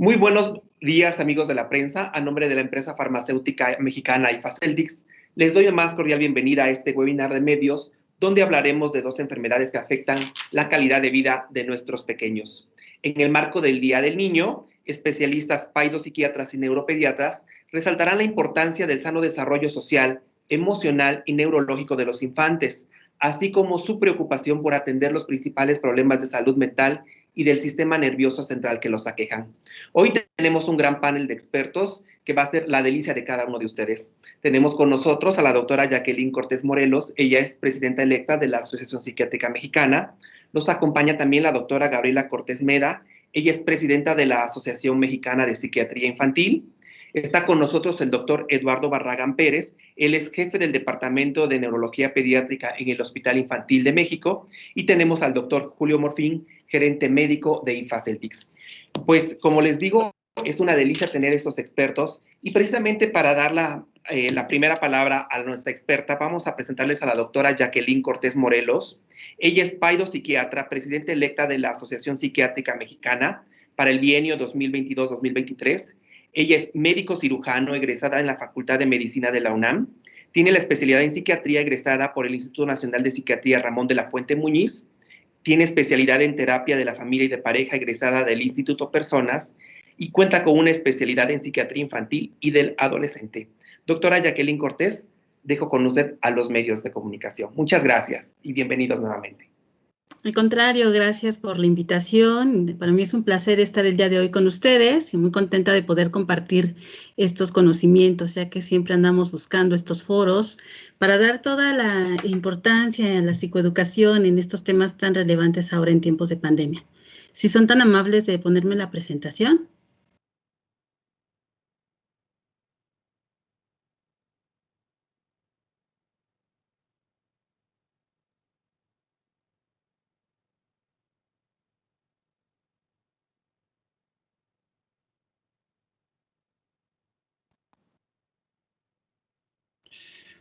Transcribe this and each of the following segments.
Muy buenos días, amigos de la prensa. A nombre de la empresa farmacéutica mexicana Ifaceldix, les doy la más cordial bienvenida a este webinar de medios, donde hablaremos de dos enfermedades que afectan la calidad de vida de nuestros pequeños. En el marco del Día del Niño, especialistas paidopsiquiatras y neuropediatras resaltarán la importancia del sano desarrollo social, emocional y neurológico de los infantes, así como su preocupación por atender los principales problemas de salud mental y del sistema nervioso central que los aquejan. Hoy tenemos un gran panel de expertos que va a ser la delicia de cada uno de ustedes. Tenemos con nosotros a la doctora Jacqueline Cortés Morelos. Ella es presidenta electa de la Asociación Psiquiátrica Mexicana. Nos acompaña también la doctora Gabriela Cortés Meda. Ella es presidenta de la Asociación Mexicana de Psiquiatría Infantil. Está con nosotros el doctor Eduardo Barragán Pérez. Él es jefe del Departamento de Neurología Pediátrica en el Hospital Infantil de México. Y tenemos al doctor Julio Morfín, gerente médico de Ifaceldix. Pues, como les digo, es una delicia tener esos expertos. Y precisamente para dar la primera palabra a nuestra experta, vamos a presentarles a la doctora Jacqueline Cortés Morelos. Ella es paidopsiquiatra, presidenta electa de la Asociación Psiquiátrica Mexicana para el bienio 2022-2023. Ella es médico cirujano egresada en la Facultad de Medicina de la UNAM. Tiene la especialidad en psiquiatría egresada por el Instituto Nacional de Psiquiatría Ramón de la Fuente Muñiz. Tiene especialidad en terapia de la familia y de pareja egresada del Instituto Personas y cuenta con una especialidad en psiquiatría infantil y del adolescente. Doctora Jacqueline Cortés, dejo con usted a los medios de comunicación. Muchas gracias y bienvenidos nuevamente. Al contrario, gracias por la invitación. Para mí es un placer estar el día de hoy con ustedes y muy contenta de poder compartir estos conocimientos, ya que siempre andamos buscando estos foros para dar toda la importancia a la psicoeducación en estos temas tan relevantes ahora en tiempos de pandemia. Si son tan amables de ponerme la presentación.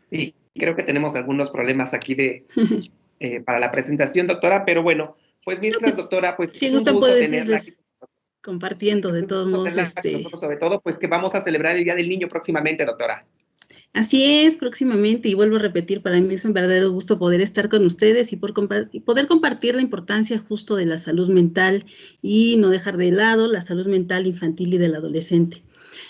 Sí, creo que tenemos algunos problemas aquí para la presentación, doctora, pero bueno, pues mientras, doctora, pues si es un gustan, gusto puedo tenerla aquí. Compartiendo de todos modos. Nosotros, sobre todo, pues que vamos a celebrar el Día del Niño próximamente, doctora. Así es, próximamente, y vuelvo a repetir, para mí es un verdadero gusto poder estar con ustedes y poder compartir la importancia justo de la salud mental y no dejar de lado la salud mental infantil y del adolescente.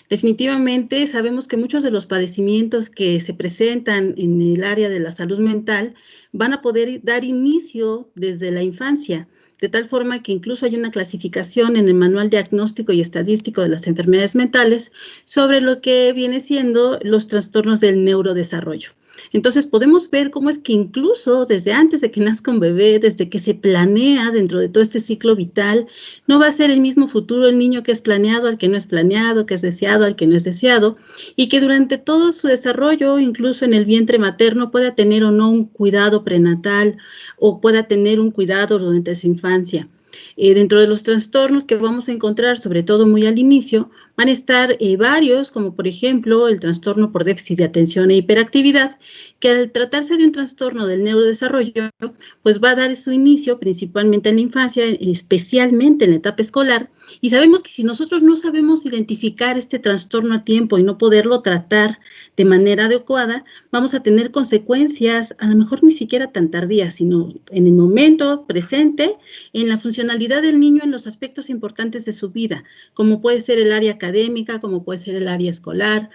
Definitivamente sabemos que muchos de los padecimientos que se presentan en el área de la salud mental van a poder dar inicio desde la infancia, de tal forma que incluso hay una clasificación en el Manual Diagnóstico y Estadístico de las Enfermedades Mentales sobre lo que viene siendo los trastornos del neurodesarrollo. Entonces podemos ver cómo es que incluso desde antes de que nazca un bebé, desde que se planea dentro de todo este ciclo vital, no va a ser el mismo futuro el niño que es planeado al que no es planeado, que es deseado al que no es deseado, y que durante todo su desarrollo, incluso en el vientre materno, pueda tener o no un cuidado prenatal o pueda tener un cuidado durante su infancia. Dentro de los trastornos que vamos a encontrar, sobre todo muy al inicio, van a estar varios, como por ejemplo el trastorno por déficit de atención e hiperactividad, que al tratarse de un trastorno del neurodesarrollo, pues va a dar su inicio principalmente en la infancia, especialmente en la etapa escolar, y sabemos que si nosotros no sabemos identificar este trastorno a tiempo y no poderlo tratar de manera adecuada, vamos a tener consecuencias, a lo mejor ni siquiera tan tardías, sino en el momento presente, en la funcionalidad del niño en los aspectos importantes de su vida, como puede ser el área académica, como puede ser el área escolar,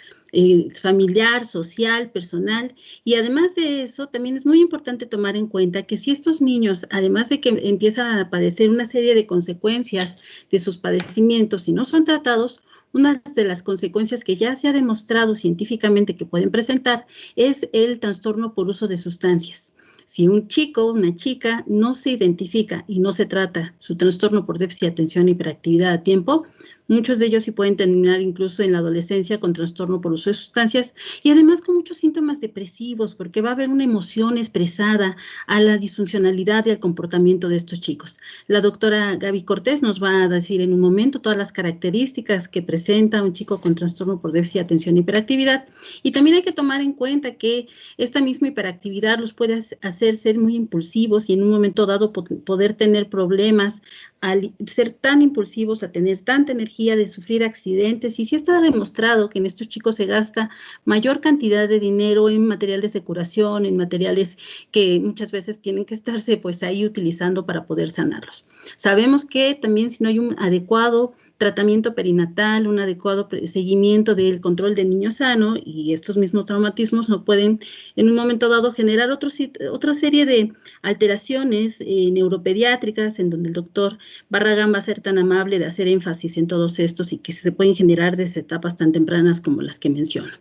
familiar, social, personal. Y además de eso, también es muy importante tomar en cuenta que si estos niños, además de que empiezan a padecer una serie de consecuencias de sus padecimientos y no son tratados, una de las consecuencias que ya se ha demostrado científicamente que pueden presentar es el trastorno por uso de sustancias. Si un chico o una chica no se identifica y no se trata su trastorno por déficit de atención e hiperactividad a tiempo, muchos de ellos sí pueden terminar incluso en la adolescencia con trastorno por uso de sustancias y además con muchos síntomas depresivos porque va a haber una emoción expresada a la disfuncionalidad y al comportamiento de estos chicos. La doctora Gaby Cortés nos va a decir en un momento todas las características que presenta un chico con trastorno por déficit de atención e hiperactividad y también hay que tomar en cuenta que esta misma hiperactividad los puede hacer ser muy impulsivos y en un momento dado poder tener problemas al ser tan impulsivos, a tener tanta energía energía, de sufrir accidentes, y sí está demostrado que en estos chicos se gasta mayor cantidad de dinero en materiales de curación, en materiales que muchas veces tienen que estarse pues ahí utilizando para poder sanarlos. Sabemos que también si no hay un adecuado tratamiento perinatal, un adecuado seguimiento del control del niño sano, y estos mismos traumatismos no pueden en un momento dado generar otra serie de alteraciones neuropediátricas, en donde el doctor Barragán va a ser tan amable de hacer énfasis en todos estos y que se pueden generar desde etapas tan tempranas como las que menciono.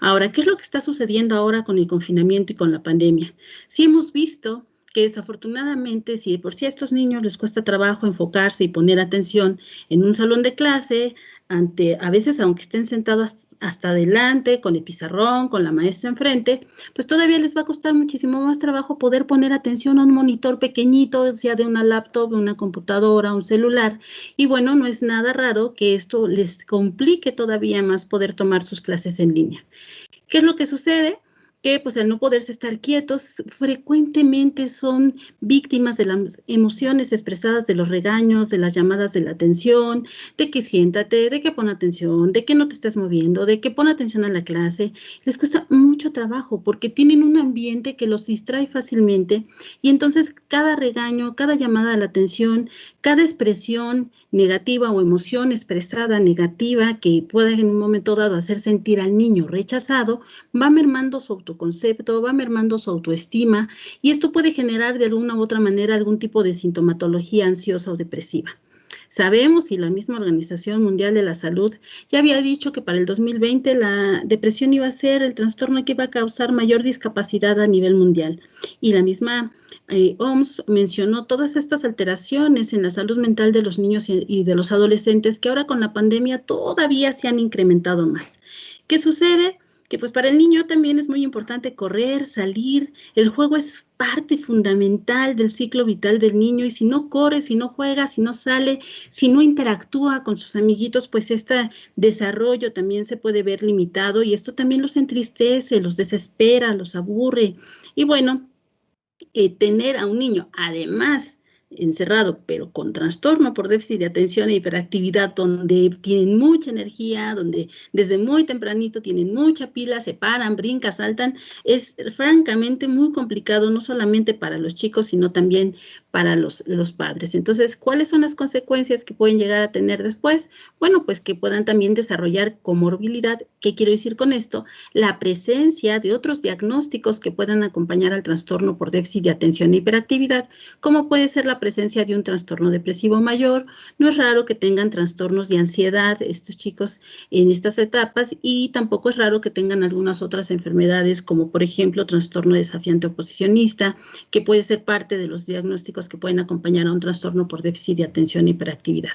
Ahora, ¿qué es lo que está sucediendo ahora con el confinamiento y con la pandemia? Sí hemos visto que desafortunadamente, si de por sí a estos niños les cuesta trabajo enfocarse y poner atención en un salón de clase, a veces aunque estén sentados hasta adelante, con el pizarrón, con la maestra enfrente, pues todavía les va a costar muchísimo más trabajo poder poner atención a un monitor pequeñito, sea de una laptop, de una computadora, un celular. Y bueno, no es nada raro que esto les complique todavía más poder tomar sus clases en línea. ¿Qué es lo que sucede? Que pues al no poderse estar quietos, frecuentemente son víctimas de las emociones expresadas, de los regaños, de las llamadas de la atención, de que siéntate, de que pon atención, de que no te estés moviendo, de que pon atención a la clase. Les cuesta mucho trabajo porque tienen un ambiente que los distrae fácilmente, y entonces cada regaño, cada llamada a la atención, cada expresión negativa o emoción expresada negativa que pueda en un momento dado hacer sentir al niño rechazado, va mermando su autoconcepto, va mermando su autoestima, y esto puede generar de alguna u otra manera algún tipo de sintomatología ansiosa o depresiva. Sabemos, y la misma Organización Mundial de la Salud ya había dicho que para el 2020 la depresión iba a ser el trastorno que iba a causar mayor discapacidad a nivel mundial. Y la misma OMS mencionó todas estas alteraciones en la salud mental de los niños y de los adolescentes que ahora con la pandemia todavía se han incrementado más. ¿Qué sucede? Que pues para el niño también es muy importante correr, salir. El juego es parte fundamental del ciclo vital del niño, y si no corre, si no juega, si no sale, si no interactúa con sus amiguitos, pues este desarrollo también se puede ver limitado, y esto también los entristece, los desespera, los aburre. Y bueno, tener a un niño además encerrado, pero con trastorno por déficit de atención e hiperactividad, donde tienen mucha energía, donde desde muy tempranito tienen mucha pila, se paran, brincan, saltan, es francamente muy complicado, no solamente para los chicos, sino también para los padres. Entonces, ¿cuáles son las consecuencias que pueden llegar a tener después? Bueno, pues que puedan también desarrollar comorbilidad. ¿Qué quiero decir con esto? La presencia de otros diagnósticos que puedan acompañar al trastorno por déficit de atención e hiperactividad, como puede ser la presencia de un trastorno depresivo mayor. No es raro que tengan trastornos de ansiedad estos chicos en estas etapas, y tampoco es raro que tengan algunas otras enfermedades, como por ejemplo trastorno desafiante oposicionista, que puede ser parte de los diagnósticos que pueden acompañar a un trastorno por déficit de atención e hiperactividad.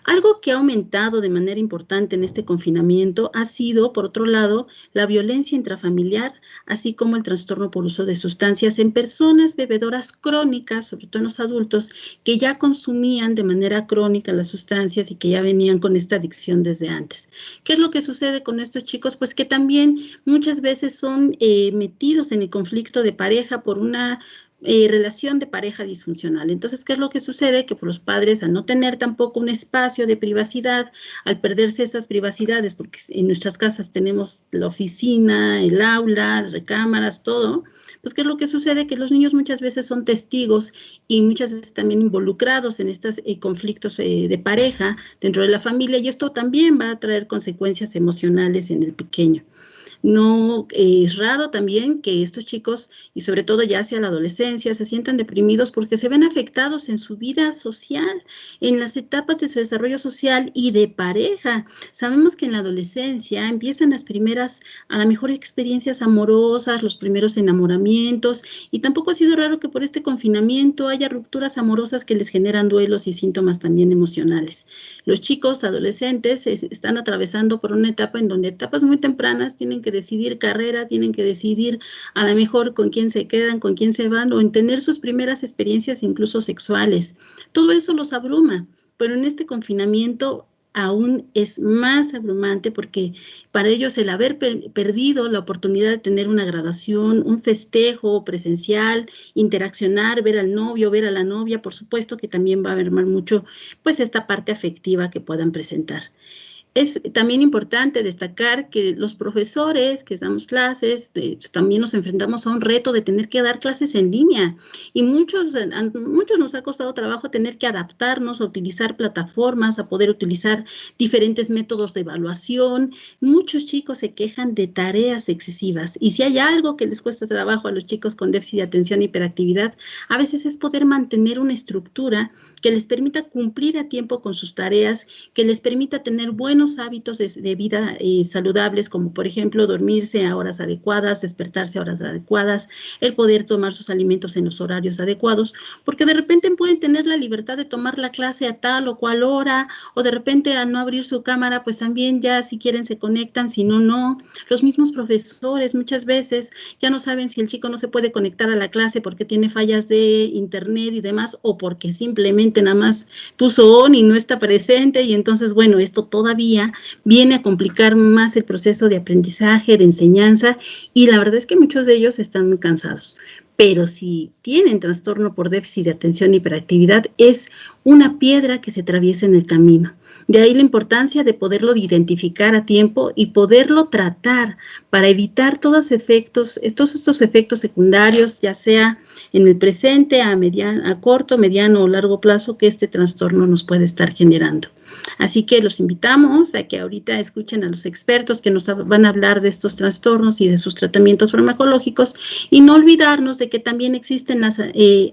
Algo que ha aumentado de manera importante en este confinamiento ha sido, por otro lado, la violencia intrafamiliar, así como el trastorno por uso de sustancias en personas bebedoras crónicas, sobre todo en los adultos, que ya consumían de manera crónica las sustancias y que ya venían con esta adicción desde antes. ¿Qué es lo que sucede con estos chicos? Pues que también muchas veces son metidos en el conflicto de pareja por una relación de pareja disfuncional. Entonces, ¿qué es lo que sucede? Que por los padres, al no tener tampoco un espacio de privacidad, al perderse esas privacidades, porque en nuestras casas tenemos la oficina, el aula, recámaras, todo, pues ¿qué es lo que sucede? Que los niños muchas veces son testigos y muchas veces también involucrados en estos conflictos de pareja dentro de la familia, y esto también va a traer consecuencias emocionales en el pequeño. No es raro también que estos chicos, y sobre todo ya hacia la adolescencia, se sientan deprimidos porque se ven afectados en su vida social, en las etapas de su desarrollo social y de pareja. Sabemos que en la adolescencia empiezan las primeras, a lo mejor, experiencias amorosas, los primeros enamoramientos, y tampoco ha sido raro que por este confinamiento haya rupturas amorosas que les generan duelos y síntomas también emocionales. Los chicos adolescentes están atravesando por una etapa en donde etapas muy tempranas tienen que decidir carrera, tienen que decidir a lo mejor con quién se quedan, con quién se van, o en tener sus primeras experiencias incluso sexuales. Todo eso los abruma, pero en este confinamiento aún es más abrumante porque para ellos el haber perdido la oportunidad de tener una graduación, un festejo presencial, interaccionar, ver al novio, ver a la novia, por supuesto que también va a mermar mucho pues esta parte afectiva que puedan presentar. Es también importante destacar que los profesores que damos clases, pues, también nos enfrentamos a un reto de tener que dar clases en línea y muchos nos ha costado trabajo tener que adaptarnos a utilizar plataformas, a poder utilizar diferentes métodos de evaluación. Muchos chicos se quejan de tareas excesivas y si hay algo que les cuesta trabajo a los chicos con déficit de atención e hiperactividad, a veces es poder mantener una estructura que les permita cumplir a tiempo con sus tareas, que les permita tener buenos hábitos de vida saludables, como por ejemplo dormirse a horas adecuadas, despertarse a horas adecuadas, el poder tomar sus alimentos en los horarios adecuados, porque de repente pueden tener la libertad de tomar la clase a tal o cual hora, o de repente al no abrir su cámara, pues también ya si quieren se conectan, si no, no. Los mismos profesores muchas veces ya no saben si el chico no se puede conectar a la clase porque tiene fallas de internet y demás, o porque simplemente nada más puso on y no está presente, y entonces, bueno, esto todavía viene a complicar más el proceso de aprendizaje, de enseñanza, y la verdad es que muchos de ellos están muy cansados. Pero si tienen trastorno por déficit de atención e hiperactividad, es una piedra que se atraviesa en el camino. De ahí la importancia de poderlo identificar a tiempo y poderlo tratar para evitar todos estos efectos secundarios, ya sea en el presente, a corto, mediano o largo plazo, que este trastorno nos puede estar generando. Así que los invitamos a que ahorita escuchen a los expertos que nos van a hablar de estos trastornos y de sus tratamientos farmacológicos, y no olvidarnos de que también existen las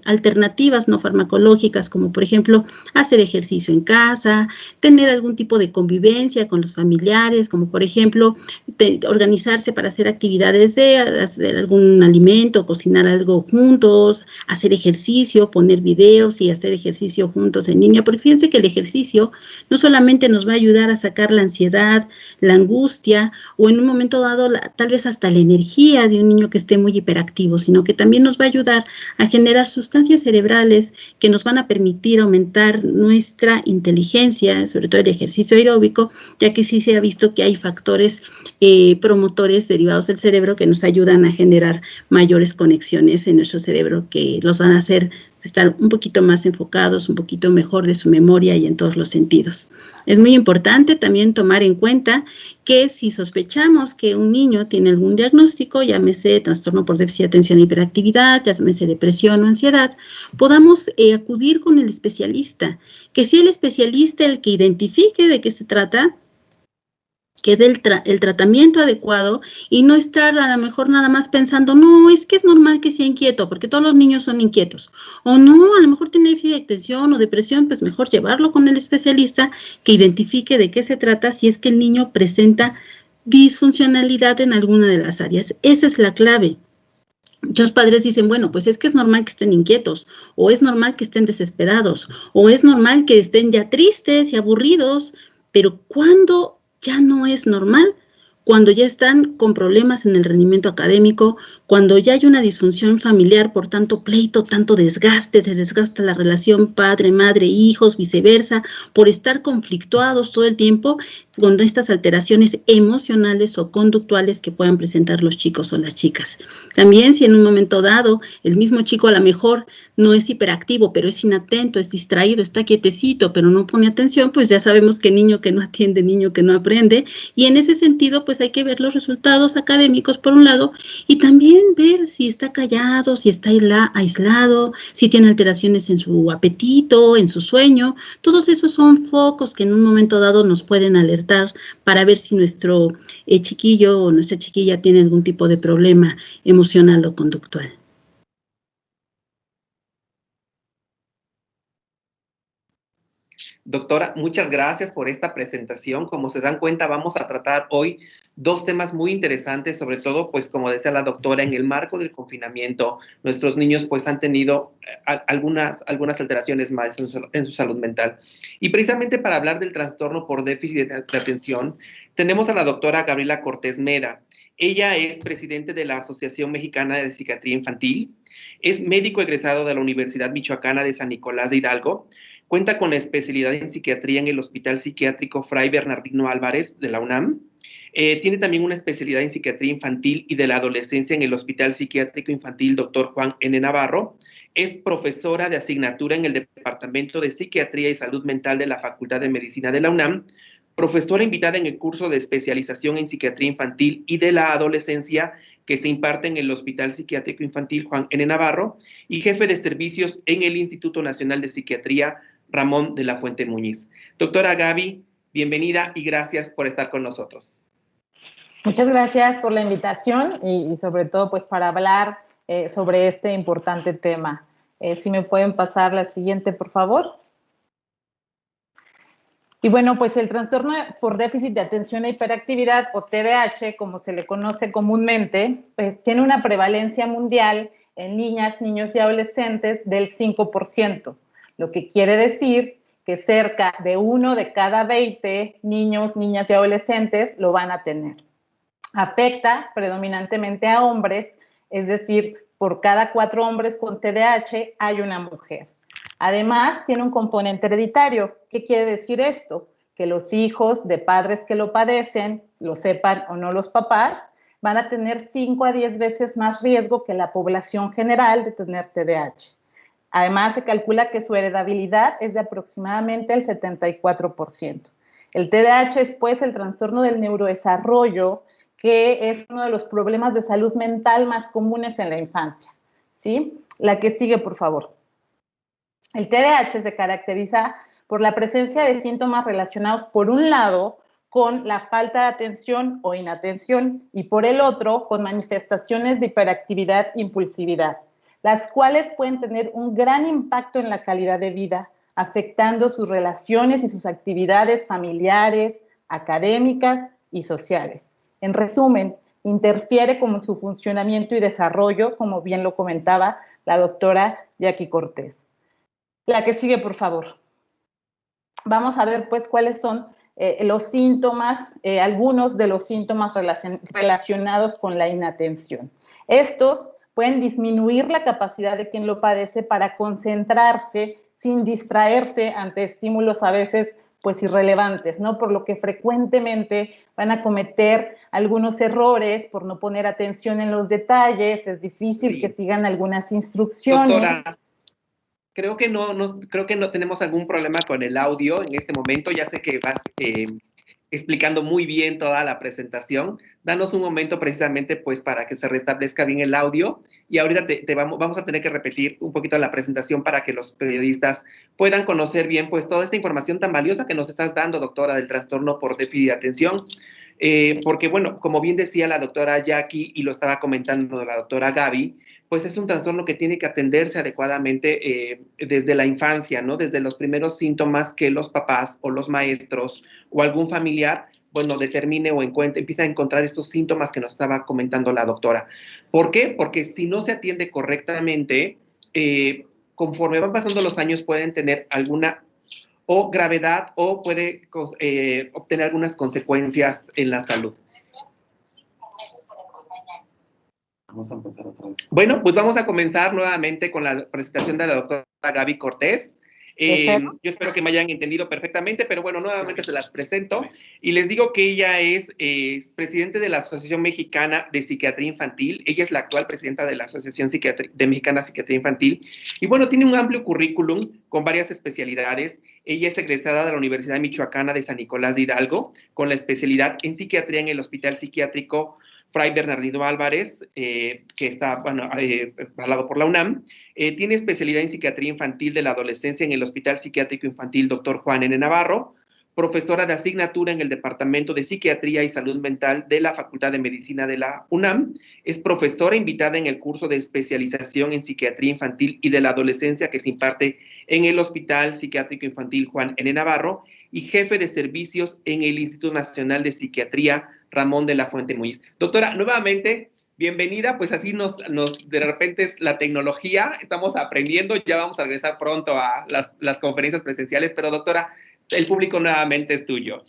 alternativas no farmacológicas, como por ejemplo hacer ejercicio en casa, tener algún tipo de convivencia con los familiares, como por ejemplo organizarse para hacer actividades de hacer algún alimento, cocinar algo juntos, hacer ejercicio, poner videos y hacer ejercicio juntos en línea, porque fíjense que el ejercicio no solamente nos va a ayudar a sacar la ansiedad, la angustia, o en un momento dado tal vez hasta la energía de un niño que esté muy hiperactivo, sino que también nos va a ayudar a generar sustancias cerebrales que nos van a permitir aumentar nuestra inteligencia, sobre todo el ejercicio aeróbico, ya que sí se ha visto que hay factores promotores derivados del cerebro que nos ayudan a generar mayores conexiones en nuestro cerebro, que los van a hacer estar un poquito más enfocados, un poquito mejor de su memoria y en todos los sentidos. Es muy importante también tomar en cuenta que si sospechamos que un niño tiene algún diagnóstico, llámese trastorno por déficit de atención e hiperactividad, llámese depresión o ansiedad, podamos acudir con el especialista, que sea el especialista el que identifique de qué se trata, que dé el tratamiento adecuado y no estar a lo mejor nada más pensando, no, es que es normal que sea inquieto, porque todos los niños son inquietos, o no, a lo mejor tiene déficit de atención o depresión, pues mejor llevarlo con el especialista que identifique de qué se trata si es que el niño presenta disfuncionalidad en alguna de las áreas. Esa es la clave. Muchos padres dicen, bueno, pues es que es normal que estén inquietos, o es normal que estén desesperados, o es normal que estén ya tristes y aburridos, pero ¿cuándo ya no es normal? Cuando ya están con problemas en el rendimiento académico, cuando ya hay una disfunción familiar, por tanto pleito, tanto desgaste, se desgasta la relación padre, madre, hijos, viceversa, por estar conflictuados todo el tiempo con estas alteraciones emocionales o conductuales que puedan presentar los chicos o las chicas. También si en un momento dado el mismo chico a lo mejor no es hiperactivo, pero es inatento, es distraído, está quietecito, pero no pone atención, pues ya sabemos que niño que no atiende, niño que no aprende, y en ese sentido pues hay que ver los resultados académicos por un lado, y también ver si está callado, si está aislado, si tiene alteraciones en su apetito, en su sueño. Todos esos son focos que en un momento dado nos pueden alertar para ver si nuestro chiquillo o nuestra chiquilla tiene algún tipo de problema emocional o conductual. Doctora, muchas gracias por esta presentación. Como se dan cuenta, vamos a tratar hoy dos temas muy interesantes, sobre todo, pues como decía la doctora, en el marco del confinamiento, nuestros niños pues han tenido algunas alteraciones más en su salud mental. Y precisamente para hablar del trastorno por déficit de atención, tenemos a la doctora Gabriela Cortés Mera. Ella es presidente de la Asociación Mexicana de Psiquiatría Infantil, es médico egresado de la Universidad Michoacana de San Nicolás de Hidalgo. Cuenta con especialidad en psiquiatría en el Hospital Psiquiátrico Fray Bernardino Álvarez de la UNAM. Tiene también una especialidad en psiquiatría infantil y de la adolescencia en el Hospital Psiquiátrico Infantil Dr. Juan N. Navarro. Es profesora de asignatura en el Departamento de Psiquiatría y Salud Mental de la Facultad de Medicina de la UNAM, profesora invitada en el curso de especialización en psiquiatría infantil y de la adolescencia que se imparte en el Hospital Psiquiátrico Infantil Juan N. Navarro y jefe de servicios en el Instituto Nacional de Psiquiatría Ramón de la Fuente Muñiz. Doctora Gaby, bienvenida y gracias por estar con nosotros. Muchas gracias por la invitación y sobre todo pues para hablar sobre este importante tema. Si me pueden pasar la siguiente, por favor. Y bueno, pues el trastorno por déficit de atención e hiperactividad, o TDAH, como se le conoce comúnmente, pues tiene una prevalencia mundial en niñas, niños y adolescentes del 5%, lo que quiere decir que cerca de 1 de cada 20 niños, niñas y adolescentes lo van a tener. Afecta predominantemente a hombres, es decir, por cada 4 hombres con TDAH hay una mujer. Además, tiene un componente hereditario. ¿Qué quiere decir esto? Que los hijos de padres que lo padecen, lo sepan o no los papás, van a tener 5 a 10 veces más riesgo que la población general de tener TDAH. Además, se calcula que su heredabilidad es de aproximadamente el 74%. El TDAH es, pues, el trastorno del neurodesarrollo, que es uno de los problemas de salud mental más comunes en la infancia, ¿sí? La que sigue, por favor. El TDAH se caracteriza por la presencia de síntomas relacionados, por un lado, con la falta de atención o inatención, y por el otro, con manifestaciones de hiperactividad e impulsividad, las cuales pueden tener un gran impacto en la calidad de vida, afectando sus relaciones y sus actividades familiares, académicas y sociales. En resumen, interfiere con su funcionamiento y desarrollo, como bien lo comentaba la doctora Jackie Cortés. La que sigue, por favor. Vamos a ver, pues, cuáles son los síntomas, algunos de los síntomas relacionados con la inatención. Estos pueden disminuir la capacidad de quien lo padece para concentrarse sin distraerse ante estímulos a veces pues irrelevantes, ¿no? Por lo que frecuentemente van a cometer algunos errores por no poner atención en los detalles, es difícil que sigan algunas instrucciones. Doctora, creo que no tenemos algún problema con el audio en este momento. Ya sé que vas explicando muy bien toda la presentación. Danos un momento precisamente pues para que se restablezca bien el audio y ahorita vamos a tener que repetir un poquito la presentación para que los periodistas puedan conocer bien pues toda esta información tan valiosa que nos estás dando, doctora, del trastorno por déficit de atención. Porque, bueno, como bien decía la doctora Jackie y lo estaba comentando la doctora Gaby, pues es un trastorno que tiene que atenderse adecuadamente desde la infancia, ¿no? Desde los primeros síntomas que los papás o los maestros o algún familiar, bueno, determine o empieza a encontrar estos síntomas que nos estaba comentando la doctora. ¿Por qué? Porque si no se atiende correctamente, conforme van pasando los años pueden tener alguna o gravedad o puede obtener algunas consecuencias en la salud. Vamos a empezar otra vez. Bueno, pues vamos a comenzar nuevamente con la presentación de la doctora Gaby Cortés. Yo espero que me hayan entendido perfectamente, pero bueno, nuevamente se las presento y les digo que ella es presidente de la Asociación Mexicana de Psiquiatría Infantil. Ella es la actual presidenta de la Asociación Mexicana de Psiquiatría Infantil y bueno, tiene un amplio currículum con varias especialidades. Ella es egresada de la Universidad Michoacana de San Nicolás de Hidalgo con la especialidad en psiquiatría en el Hospital Psiquiátrico Fray Bernardino Álvarez, que está avalado por la UNAM. Tiene especialidad en psiquiatría infantil de la adolescencia en el Hospital Psiquiátrico Infantil Dr. Juan N. Navarro, profesora de asignatura en el Departamento de Psiquiatría y Salud Mental de la Facultad de Medicina de la UNAM, es profesora invitada en el curso de especialización en psiquiatría infantil y de la adolescencia que se imparte en el Hospital Psiquiátrico Infantil Juan N. Navarro y jefe de servicios en el Instituto Nacional de Psiquiatría Ramón de la Fuente Muñiz. Doctora, nuevamente, bienvenida, pues así de repente es la tecnología, estamos aprendiendo, ya vamos a regresar pronto a las conferencias presenciales, pero doctora, el público nuevamente es tuyo.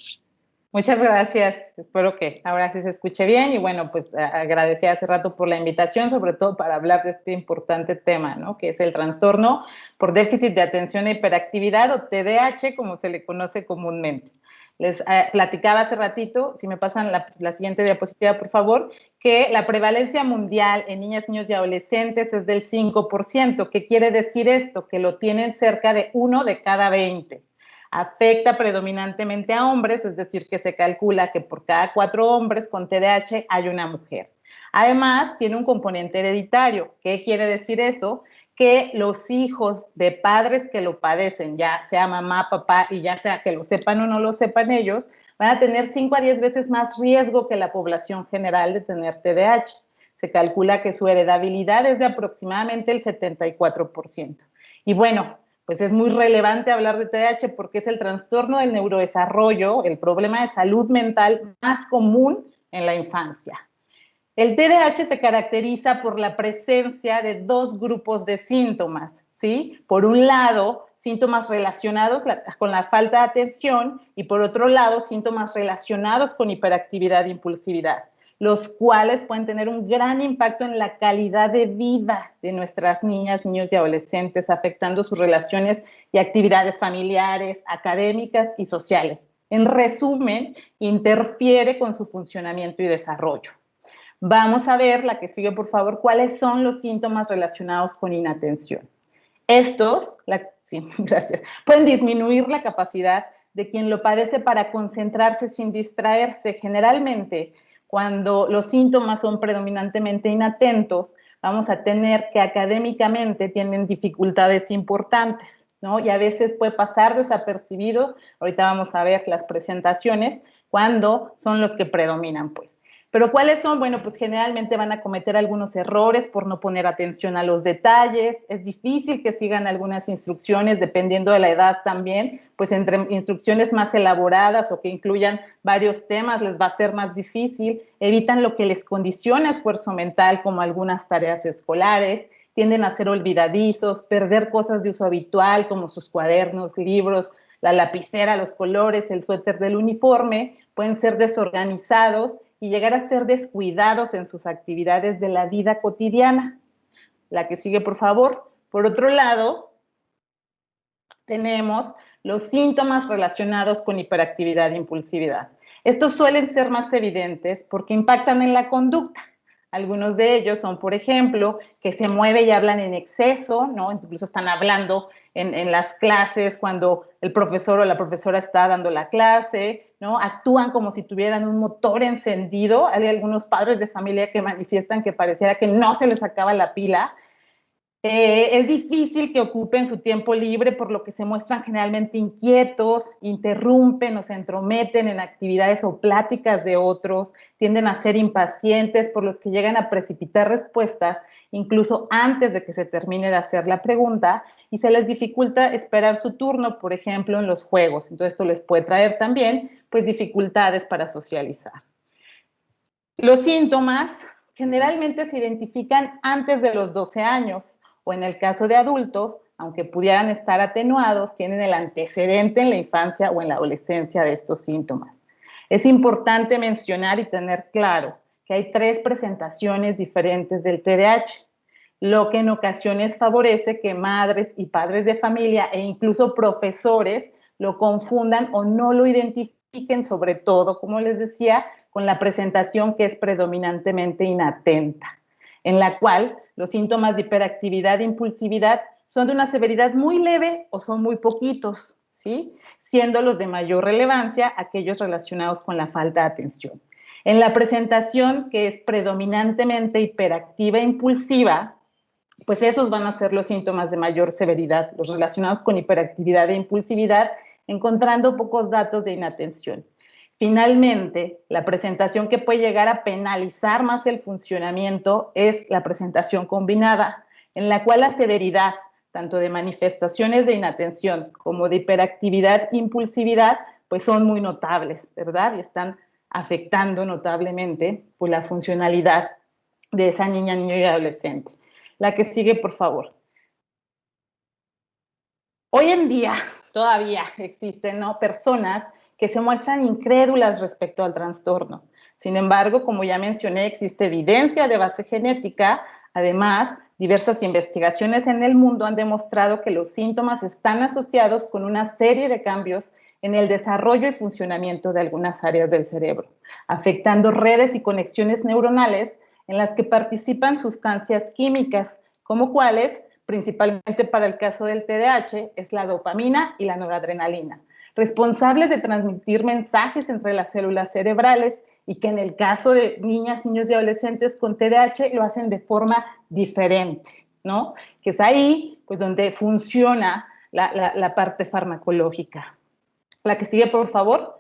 Muchas gracias. Espero que ahora sí se escuche bien. Y bueno, pues agradecí hace rato por la invitación, sobre todo para hablar de este importante tema, ¿no? Que es el trastorno por déficit de atención e hiperactividad, o TDAH, como se le conoce comúnmente. Les platicaba hace ratito, si me pasan la siguiente diapositiva, por favor, que la prevalencia mundial en niñas, niños y adolescentes es del 5%. ¿Qué quiere decir esto? Que lo tienen cerca de 1 de cada 20. Afecta predominantemente a hombres, es decir, que se calcula que por cada 4 hombres con TDAH hay una mujer. Además, tiene un componente hereditario. ¿Qué quiere decir eso? Que los hijos de padres que lo padecen, ya sea mamá, papá, y ya sea que lo sepan o no lo sepan ellos, van a tener 5 a 10 veces más riesgo que la población general de tener TDAH. Se calcula que su heredabilidad es de aproximadamente el 74%. Y bueno, pues es muy relevante hablar de TDAH porque es el trastorno del neurodesarrollo, el problema de salud mental más común en la infancia. El TDAH se caracteriza por la presencia de 2 grupos de síntomas, ¿sí? Por un lado, síntomas relacionados con la falta de atención y por otro lado, síntomas relacionados con hiperactividad e impulsividad, los cuales pueden tener un gran impacto en la calidad de vida de nuestras niñas, niños y adolescentes, afectando sus relaciones y actividades familiares, académicas y sociales. En resumen, interfiere con su funcionamiento y desarrollo. Vamos a ver, la que sigue, por favor, cuáles son los síntomas relacionados con inatención. Estos, sí, gracias, pueden disminuir la capacidad de quien lo padece para concentrarse sin distraerse. Generalmente, cuando los síntomas son predominantemente inatentos, vamos a tener que académicamente tienen dificultades importantes, ¿no? Y a veces puede pasar desapercibido. Ahorita vamos a ver las presentaciones cuando son los que predominan, pues. Pero ¿cuáles son? Bueno, pues generalmente van a cometer algunos errores por no poner atención a los detalles. Es difícil que sigan algunas instrucciones, dependiendo de la edad también, pues entre instrucciones más elaboradas o que incluyan varios temas les va a ser más difícil. Evitan lo que les condiciona esfuerzo mental, como algunas tareas escolares. Tienden a ser olvidadizos, perder cosas de uso habitual, como sus cuadernos, libros, la lapicera, los colores, el suéter del uniforme. Pueden ser desorganizados y llegar a ser descuidados en sus actividades de la vida cotidiana. La que sigue, por favor. Por otro lado, tenemos los síntomas relacionados con hiperactividad e impulsividad. Estos suelen ser más evidentes porque impactan en la conducta. Algunos de ellos son, por ejemplo, que se mueven y hablan en exceso, ¿no? Incluso están hablando en las clases cuando el profesor o la profesora está dando la clase, ¿no? Actúan como si tuvieran un motor encendido. Hay algunos padres de familia que manifiestan que pareciera que no se les acaba la pila. Es difícil que ocupen su tiempo libre, por lo que se muestran generalmente inquietos, interrumpen o se entrometen en actividades o pláticas de otros, tienden a ser impacientes, por los que llegan a precipitar respuestas incluso antes de que se termine de hacer la pregunta, y se les dificulta esperar su turno, por ejemplo, en los juegos. Entonces, esto les puede traer también, pues, dificultades para socializar. Los síntomas generalmente se identifican antes de los 12 años, o en el caso de adultos, aunque pudieran estar atenuados, tienen el antecedente en la infancia o en la adolescencia de estos síntomas. Es importante mencionar y tener claro que hay 3 presentaciones diferentes del TDAH, lo que en ocasiones favorece que madres y padres de familia e incluso profesores lo confundan o no lo identifiquen, sobre todo, como les decía, con la presentación que es predominantemente inatenta, en la cual los síntomas de hiperactividad e impulsividad son de una severidad muy leve o son muy poquitos, ¿sí? Siendo los de mayor relevancia aquellos relacionados con la falta de atención. En la presentación que es predominantemente hiperactiva e impulsiva, pues esos van a ser los síntomas de mayor severidad, los relacionados con hiperactividad e impulsividad, encontrando pocos datos de inatención. Finalmente, la presentación que puede llegar a penalizar más el funcionamiento es la presentación combinada, en la cual la severidad, tanto de manifestaciones de inatención como de hiperactividad e impulsividad, pues son muy notables, ¿verdad? Y están afectando notablemente pues, la funcionalidad de esa niña, niño y adolescente. La que sigue, por favor. Hoy en día todavía existen, ¿no?, personas que se muestran incrédulas respecto al trastorno. Sin embargo, como ya mencioné, existe evidencia de base genética. Además, diversas investigaciones en el mundo han demostrado que los síntomas están asociados con una serie de cambios en el desarrollo y funcionamiento de algunas áreas del cerebro, afectando redes y conexiones neuronales en las que participan sustancias químicas, como cuáles, principalmente para el caso del TDAH, es la dopamina y la noradrenalina, responsables de transmitir mensajes entre las células cerebrales y que en el caso de niñas, niños y adolescentes con TDAH lo hacen de forma diferente, ¿no? Que es ahí pues, donde funciona la parte farmacológica. La que sigue, por favor.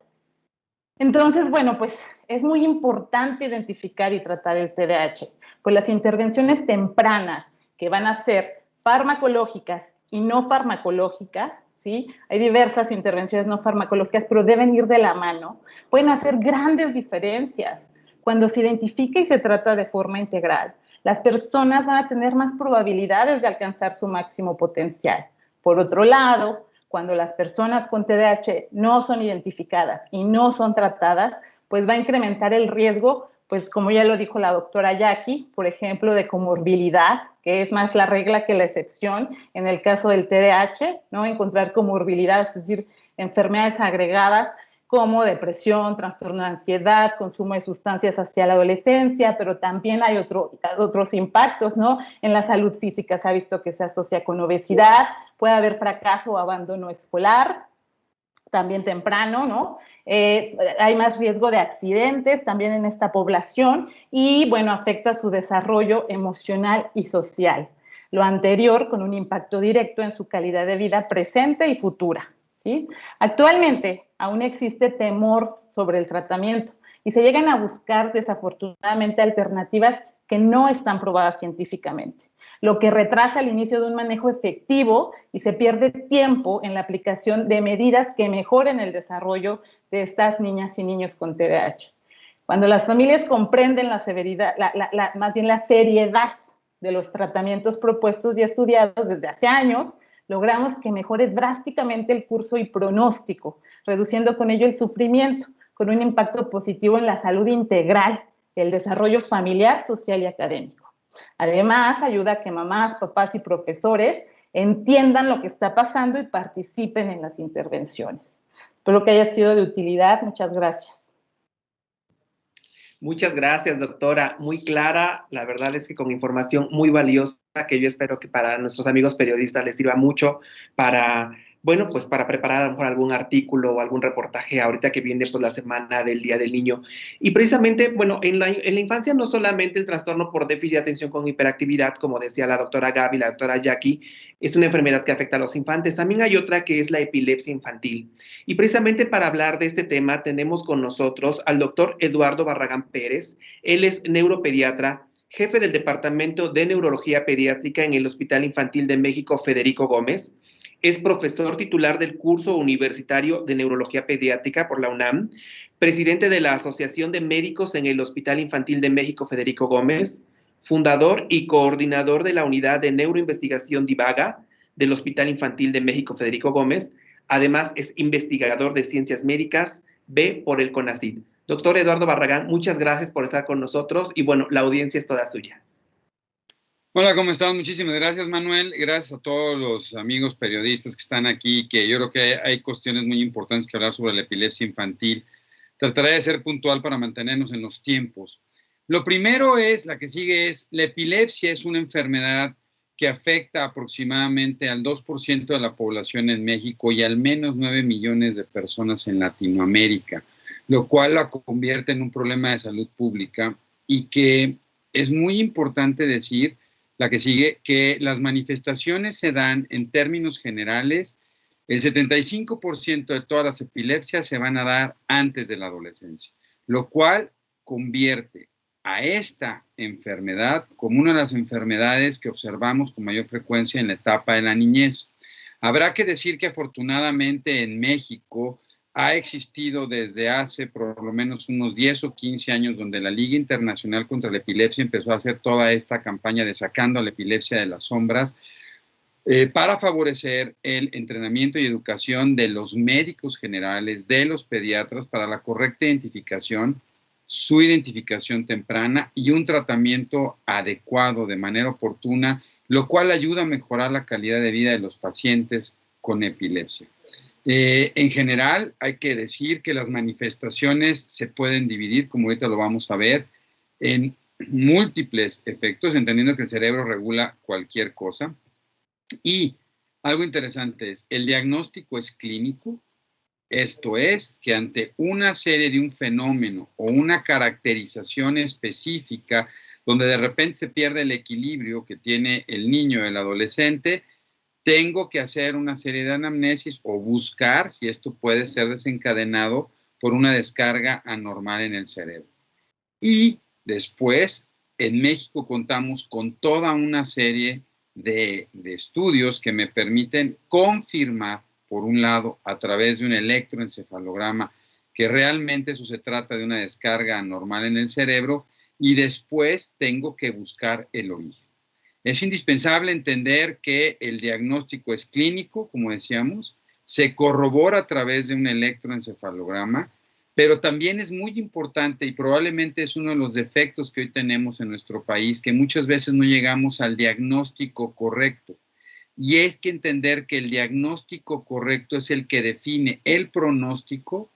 Entonces, bueno, pues es muy importante identificar y tratar el TDAH, pues las intervenciones tempranas que van a ser farmacológicas y no farmacológicas, ¿sí? Hay diversas intervenciones no farmacológicas, pero deben ir de la mano, pueden hacer grandes diferencias. Cuando se identifica y se trata de forma integral, las personas van a tener más probabilidades de alcanzar su máximo potencial. Por otro lado, cuando las personas con TDAH no son identificadas y no son tratadas, pues va a incrementar el riesgo, pues como ya lo dijo la doctora Jackie, por ejemplo, de comorbilidad, que es más la regla que la excepción en el caso del TDAH, ¿no? Encontrar comorbilidades, es decir, enfermedades agregadas como depresión, trastorno de ansiedad, consumo de sustancias hacia la adolescencia, pero también hay otros impactos, ¿no? En la salud física se ha visto que se asocia con obesidad, puede haber fracaso o abandono escolar, también temprano, ¿no? Hay más riesgo de accidentes también en esta población y, bueno, afecta su desarrollo emocional y social. Lo anterior con un impacto directo en su calidad de vida presente y futura, ¿sí? Actualmente aún existe temor sobre el tratamiento y se llegan a buscar desafortunadamente alternativas que no están probadas científicamente, lo que retrasa el inicio de un manejo efectivo y se pierde tiempo en la aplicación de medidas que mejoren el desarrollo de estas niñas y niños con TDAH. Cuando las familias comprenden la severidad, más bien la seriedad de los tratamientos propuestos y estudiados desde hace años, logramos que mejore drásticamente el curso y pronóstico, reduciendo con ello el sufrimiento, con un impacto positivo en la salud integral, el desarrollo familiar, social y académico. Además, ayuda a que mamás, papás y profesores entiendan lo que está pasando y participen en las intervenciones. Espero que haya sido de utilidad. Muchas gracias. Muchas gracias, doctora. Muy clara. La verdad es que con información muy valiosa que yo espero que para nuestros amigos periodistas les sirva mucho para, bueno, pues para preparar a lo mejor algún artículo o algún reportaje ahorita que viene pues la semana del Día del Niño. Y precisamente, bueno, en la infancia no solamente el trastorno por déficit de atención con hiperactividad, como decía la doctora Gaby, la doctora Jackie, es una enfermedad que afecta a los infantes. También hay otra que es la epilepsia infantil. Y precisamente para hablar de este tema tenemos con nosotros al doctor Eduardo Barragán Pérez. Él es neuropediatra, jefe del Departamento de Neurología Pediátrica en el Hospital Infantil de México Federico Gómez. Es profesor titular del curso universitario de Neurología Pediátrica por la UNAM, presidente de la Asociación de Médicos en el Hospital Infantil de México Federico Gómez, fundador y coordinador de la Unidad de Neuroinvestigación Divaga del Hospital Infantil de México Federico Gómez. Además, es investigador de ciencias médicas B por el CONACYT. Doctor Eduardo Barragán, muchas gracias por estar con nosotros y bueno, la audiencia es toda suya. Hola, ¿cómo están? Muchísimas gracias, Manuel. Gracias a todos los amigos periodistas que están aquí, que yo creo que hay cuestiones muy importantes que hablar sobre la epilepsia infantil. Trataré de ser puntual para mantenernos en los tiempos. Lo primero es, la que sigue es, la epilepsia es una enfermedad que afecta aproximadamente al 2% de la población en México y al menos 9 millones de personas en Latinoamérica, lo cual la convierte en un problema de salud pública y que es muy importante decir, la que sigue, que las manifestaciones se dan en términos generales, el 75% de todas las epilepsias se van a dar antes de la adolescencia, lo cual convierte a esta enfermedad como una de las enfermedades que observamos con mayor frecuencia en la etapa de la niñez. Habrá que decir que afortunadamente en México ha existido desde hace por lo menos unos 10 o 15 años donde la Liga Internacional contra la Epilepsia empezó a hacer toda esta campaña de sacando a la epilepsia de las sombras, para favorecer el entrenamiento y educación de los médicos generales, de los pediatras, para la correcta identificación, su identificación temprana y un tratamiento adecuado de manera oportuna, lo cual ayuda a mejorar la calidad de vida de los pacientes con epilepsia. En general, hay que decir que las manifestaciones se pueden dividir, como ahorita lo vamos a ver, en múltiples efectos, entendiendo que el cerebro regula cualquier cosa. Y algo interesante es, el diagnóstico es clínico, esto es, que ante una serie de un fenómeno o una caracterización específica, donde de repente se pierde el equilibrio que tiene el niño o el adolescente, tengo que hacer una serie de anamnesis o buscar si esto puede ser desencadenado por una descarga anormal en el cerebro. Y después, en México contamos con toda una serie de estudios que me permiten confirmar, por un lado, a través de un electroencefalograma, que realmente eso se trata de una descarga anormal en el cerebro, y después tengo que buscar el origen. Es indispensable entender que el diagnóstico es clínico, como decíamos, se corrobora a través de un electroencefalograma, pero también es muy importante y probablemente es uno de los defectos que hoy tenemos en nuestro país, que muchas veces no llegamos al diagnóstico correcto. Y es que entender que el diagnóstico correcto es el que define el pronóstico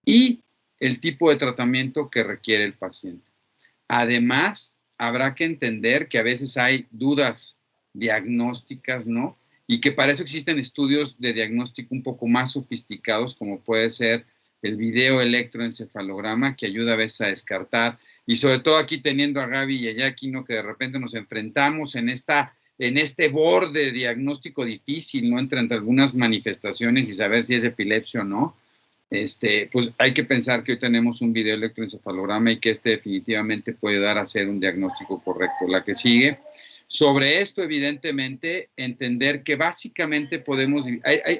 y el tipo de tratamiento que requiere el paciente. Además, habrá que entender que a veces hay dudas diagnósticas, ¿no? Y que para eso existen estudios de diagnóstico un poco más sofisticados, como puede ser el video electroencefalograma, que ayuda a veces a descartar. Y sobre todo aquí teniendo a Gaby y a Jackie, ¿no? Que de repente nos enfrentamos en este borde diagnóstico difícil, ¿no? Entre algunas manifestaciones y saber si es epilepsia o no. Pues hay que pensar que hoy tenemos un video electroencefalograma y que definitivamente puede ayudar a hacer un diagnóstico correcto. La que sigue. Sobre esto, evidentemente, entender que básicamente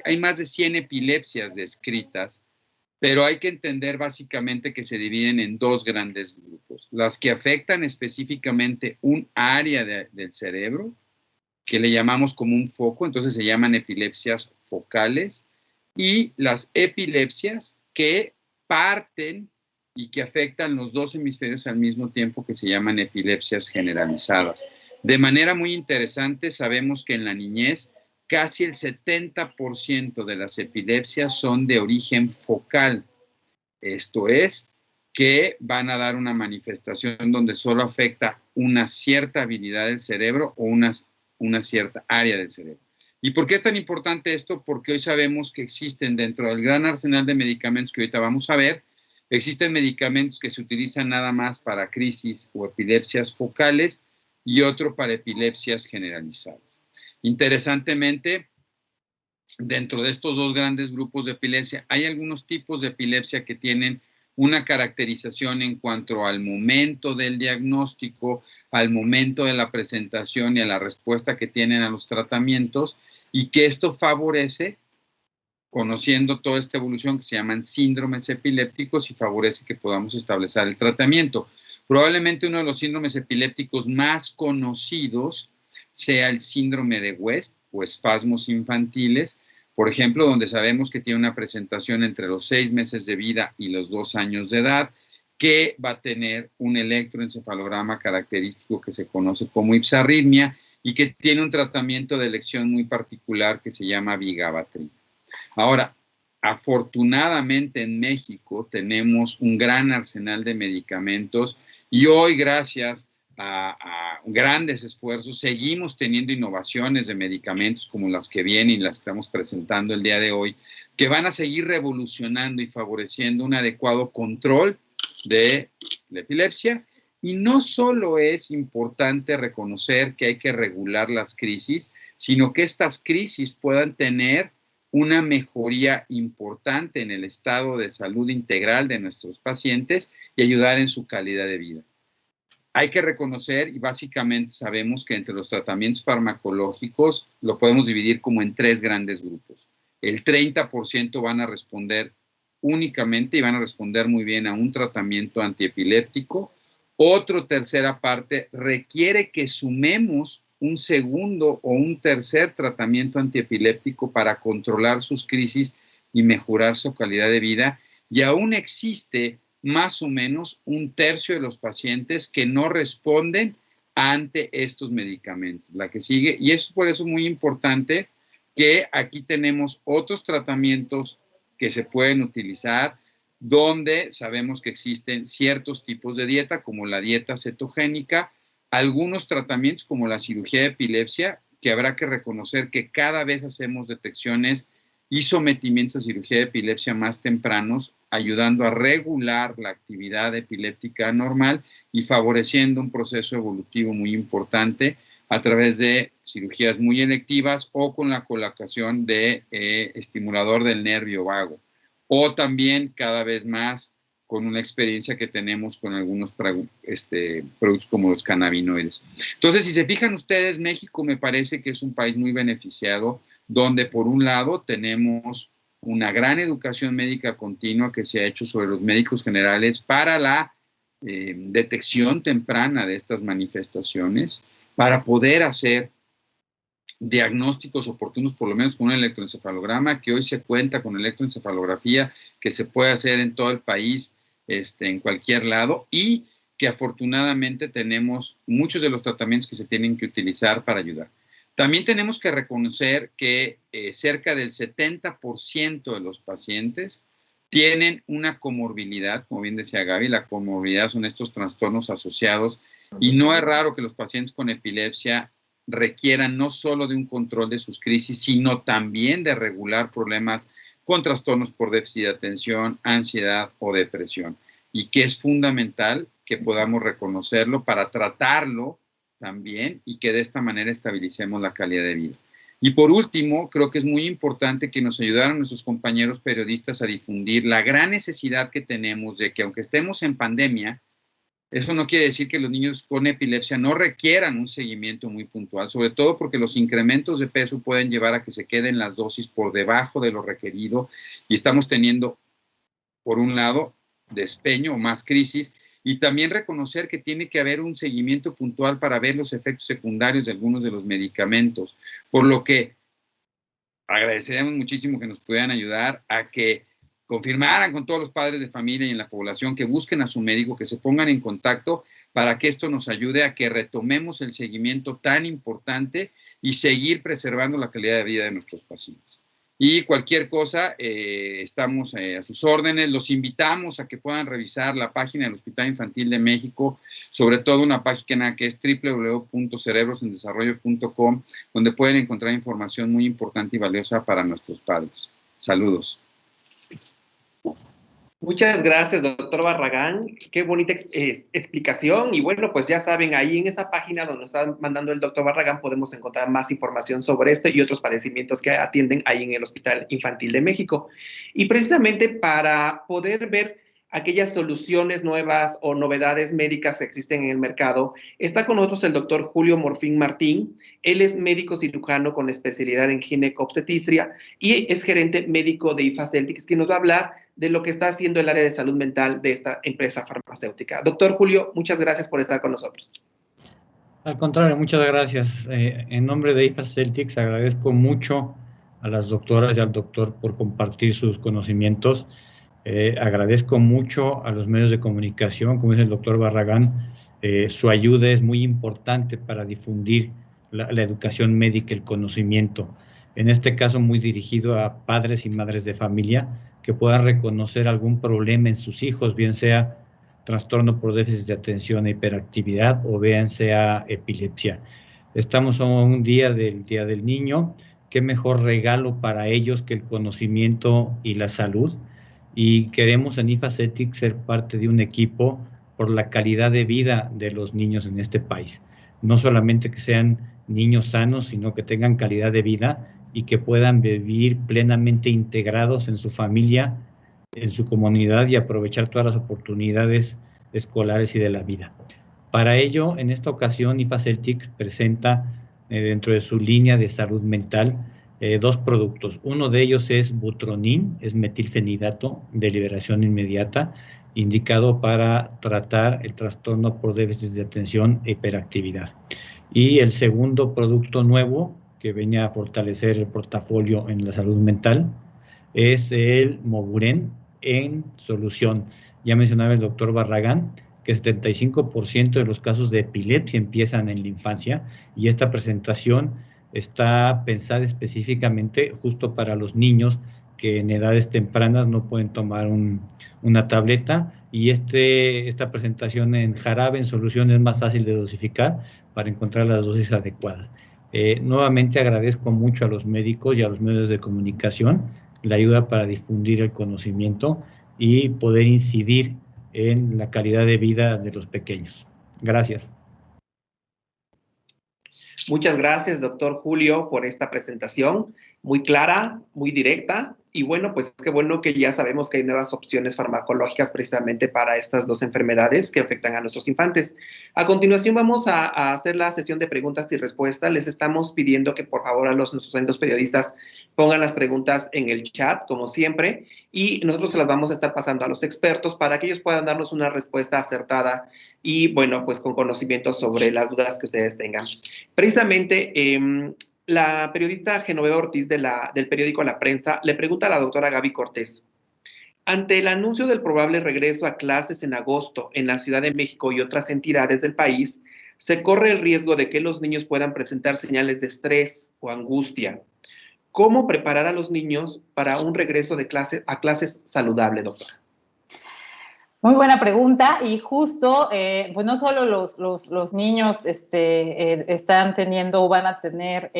hay más de 100 epilepsias descritas, pero hay que entender básicamente que se dividen en dos grandes grupos. Las que afectan específicamente un área del cerebro, que le llamamos como un foco, entonces se llaman epilepsias focales, y las epilepsias que parten y que afectan los dos hemisferios al mismo tiempo, que se llaman epilepsias generalizadas. De manera muy interesante, sabemos que en la niñez casi el 70% de las epilepsias son de origen focal. Esto es, que van a dar una manifestación donde solo afecta una cierta habilidad del cerebro o una cierta área del cerebro. ¿Y por qué es tan importante esto? Porque hoy sabemos que existen dentro del gran arsenal de medicamentos que ahorita vamos a ver, existen medicamentos que se utilizan nada más para crisis o epilepsias focales y otro para epilepsias generalizadas. Interesantemente, dentro de estos dos grandes grupos de epilepsia, hay algunos tipos de epilepsia que tienen una caracterización en cuanto al momento del diagnóstico, al momento de la presentación y a la respuesta que tienen a los tratamientos, y que esto favorece, conociendo toda esta evolución, que se llaman síndromes epilépticos, y favorece que podamos establecer el tratamiento. Probablemente uno de los síndromes epilépticos más conocidos sea el síndrome de West o espasmos infantiles, por ejemplo, donde sabemos que tiene una presentación entre los 6 meses de vida y los 2 años de edad, que va a tener un electroencefalograma característico que se conoce como ipsarritmia y que tiene un tratamiento de elección muy particular que se llama vigabatrin. Ahora, afortunadamente en México tenemos un gran arsenal de medicamentos y hoy, gracias a grandes esfuerzos, seguimos teniendo innovaciones de medicamentos como las que vienen y las que estamos presentando el día de hoy, que van a seguir revolucionando y favoreciendo un adecuado control de la epilepsia. Y no solo es importante reconocer que hay que regular las crisis, sino que estas crisis puedan tener una mejoría importante en el estado de salud integral de nuestros pacientes y ayudar en su calidad de vida. Hay que reconocer, y básicamente sabemos que entre los tratamientos farmacológicos lo podemos dividir como en 3 grandes grupos. El 30% van a responder únicamente y van a responder muy bien a un tratamiento antiepiléptico. Otra tercera parte requiere que sumemos un segundo o un tercer tratamiento antiepiléptico para controlar sus crisis y mejorar su calidad de vida. Y aún existe más o menos un tercio de los pacientes que no responden ante estos medicamentos. La que sigue, y es por eso muy importante que aquí tenemos otros tratamientos que se pueden utilizar, donde sabemos que existen ciertos tipos de dieta, como la dieta cetogénica, algunos tratamientos como la cirugía de epilepsia, que habrá que reconocer que cada vez hacemos detecciones y sometimientos a cirugía de epilepsia más tempranos, ayudando a regular la actividad epiléptica normal y favoreciendo un proceso evolutivo muy importante a través de cirugías muy electivas o con la colocación de estimulador del nervio vago. O también cada vez más con una experiencia que tenemos con algunos productos como los cannabinoides. Entonces, si se fijan ustedes, México me parece que es un país muy beneficiado, donde por un lado tenemos una gran educación médica continua que se ha hecho sobre los médicos generales para la detección temprana de estas manifestaciones, para poder hacer diagnósticos oportunos, por lo menos con un electroencefalograma, que hoy se cuenta con electroencefalografía que se puede hacer en todo el país, en cualquier lado, y que afortunadamente tenemos muchos de los tratamientos que se tienen que utilizar para ayudar. También tenemos que reconocer que cerca del 70% de los pacientes tienen una comorbilidad, como bien decía Gaby. La comorbilidad son estos trastornos asociados, y no es raro que los pacientes con epilepsia requieran no solo de un control de sus crisis, sino también de regular problemas con trastornos por déficit de atención, ansiedad o depresión. Y que es fundamental que podamos reconocerlo para tratarlo también, y que de esta manera estabilicemos la calidad de vida. Y por último, creo que es muy importante que nos ayudaran nuestros compañeros periodistas a difundir la gran necesidad que tenemos de que, aunque estemos en pandemia, eso no quiere decir que los niños con epilepsia no requieran un seguimiento muy puntual, sobre todo porque los incrementos de peso pueden llevar a que se queden las dosis por debajo de lo requerido, y estamos teniendo, por un lado, despeño o más crisis, y también reconocer que tiene que haber un seguimiento puntual para ver los efectos secundarios de algunos de los medicamentos, por lo que agradeceríamos muchísimo que nos pudieran ayudar a que confirmaran con todos los padres de familia y en la población, que busquen a su médico, que se pongan en contacto para que esto nos ayude a que retomemos el seguimiento tan importante y seguir preservando la calidad de vida de nuestros pacientes. Y cualquier cosa, estamos a sus órdenes. Los invitamos a que puedan revisar la página del Hospital Infantil de México, sobre todo una página que es www.cerebrosendesarrollo.com, donde pueden encontrar información muy importante y valiosa para nuestros padres. Saludos. Muchas gracias, doctor Barragán. Qué bonita explicación. Y bueno, pues ya saben, ahí en esa página donde nos está mandando el doctor Barragán podemos encontrar más información sobre este y otros padecimientos que atienden ahí en el Hospital Infantil de México. Y precisamente para poder ver aquellas soluciones nuevas o novedades médicas que existen en el mercado, está con nosotros el doctor Julio Morfín Martín. Él es médico cirujano con especialidad en ginecobstetricia y es gerente médico de IFA Celtics, que nos va a hablar de lo que está haciendo el área de salud mental de esta empresa farmacéutica. Doctor Julio, muchas gracias por estar con nosotros. Al contrario, muchas gracias. En nombre de IFA Celtics agradezco mucho a las doctoras y al doctor por compartir sus conocimientos. Agradezco mucho a los medios de comunicación, como dice el doctor Barragán. Su ayuda es muy importante para difundir la educación médica, el conocimiento. En este caso, muy dirigido a padres y madres de familia que puedan reconocer algún problema en sus hijos, bien sea trastorno por déficit de atención e hiperactividad o bien sea epilepsia. Estamos a un día del Día del Niño. Qué mejor regalo para ellos que el conocimiento y la salud. Y queremos en IFA Celtics ser parte de un equipo por la calidad de vida de los niños en este país. No solamente que sean niños sanos, sino que tengan calidad de vida y que puedan vivir plenamente integrados en su familia, en su comunidad, y aprovechar todas las oportunidades escolares y de la vida. Para ello, en esta ocasión, IFA Celtics presenta dentro de su línea de salud mental dos productos. Uno de ellos es Butronin, es metilfenidato de liberación inmediata, indicado para tratar el trastorno por déficit de atención e hiperactividad. Y el segundo producto nuevo que venía a fortalecer el portafolio en la salud mental es el Moburen en solución. Ya mencionaba el doctor Barragán que 75% de los casos de epilepsia empiezan en la infancia, y esta presentación está pensada específicamente justo para los niños que en edades tempranas no pueden tomar una tableta, y esta presentación en jarabe en solución es más fácil de dosificar para encontrar las dosis adecuadas. Nuevamente agradezco mucho a los médicos y a los medios de comunicación la ayuda para difundir el conocimiento y poder incidir en la calidad de vida de los pequeños. Gracias. Muchas gracias, doctor Julio, por esta presentación muy clara, muy directa. Y bueno, pues qué bueno que ya sabemos que hay nuevas opciones farmacológicas precisamente para estas dos enfermedades que afectan a nuestros infantes. A continuación vamos a hacer la sesión de preguntas y respuestas. Les estamos pidiendo que por favor a nuestros periodistas pongan las preguntas en el chat, como siempre, y nosotros se las vamos a estar pasando a los expertos para que ellos puedan darnos una respuesta acertada y, bueno, pues con conocimiento sobre las dudas que ustedes tengan. Precisamente, la periodista Genoveva Ortiz del periódico La Prensa le pregunta a la doctora Gaby Cortés: ante el anuncio del probable regreso a clases en agosto en la Ciudad de México y otras entidades del país, se corre el riesgo de que los niños puedan presentar señales de estrés o angustia. ¿Cómo preparar a los niños para un regreso a clases saludable, doctora? Muy buena pregunta, y justo, pues no solo los niños están teniendo o van a tener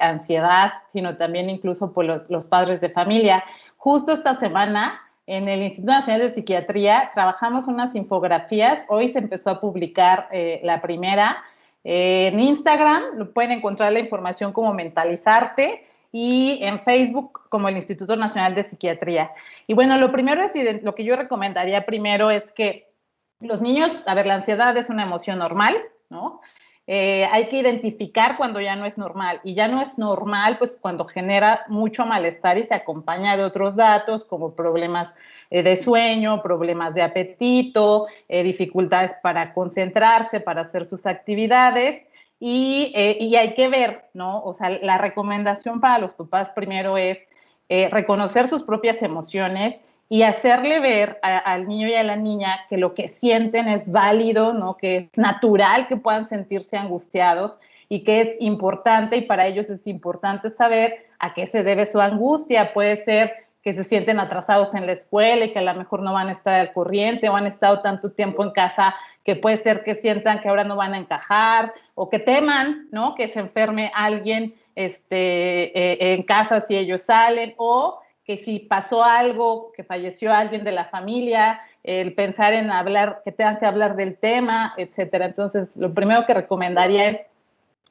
ansiedad, sino también incluso pues los padres de familia. Justo esta semana, en el Instituto Nacional de Psiquiatría, trabajamos unas infografías. Hoy se empezó a publicar la primera. En Instagram pueden encontrar la información como Mentalizarte, y en Facebook como el Instituto Nacional de Psiquiatría. Y bueno, lo primero es, lo que yo recomendaría primero es que los niños, a ver, la ansiedad es una emoción normal, ¿no? Hay que identificar cuando ya no es normal, y ya no es normal pues cuando genera mucho malestar y se acompaña de otros datos como problemas de sueño, problemas de apetito, dificultades para concentrarse, para hacer sus actividades. Y hay que ver, ¿no? O sea, la recomendación para los papás primero es reconocer sus propias emociones y hacerle ver al niño y a la niña que lo que sienten es válido, ¿no? Que es natural que puedan sentirse angustiados y que es importante, y para ellos es importante saber a qué se debe su angustia. Puede ser que se sienten atrasados en la escuela y que a lo mejor no van a estar al corriente, o han estado tanto tiempo en casa que puede ser que sientan que ahora no van a encajar, o que teman, ¿no? Que se enferme alguien en casa si ellos salen, o que si pasó algo, que falleció alguien de la familia, el pensar en hablar, que tengan que hablar del tema, etcétera. Entonces, lo primero que recomendaría es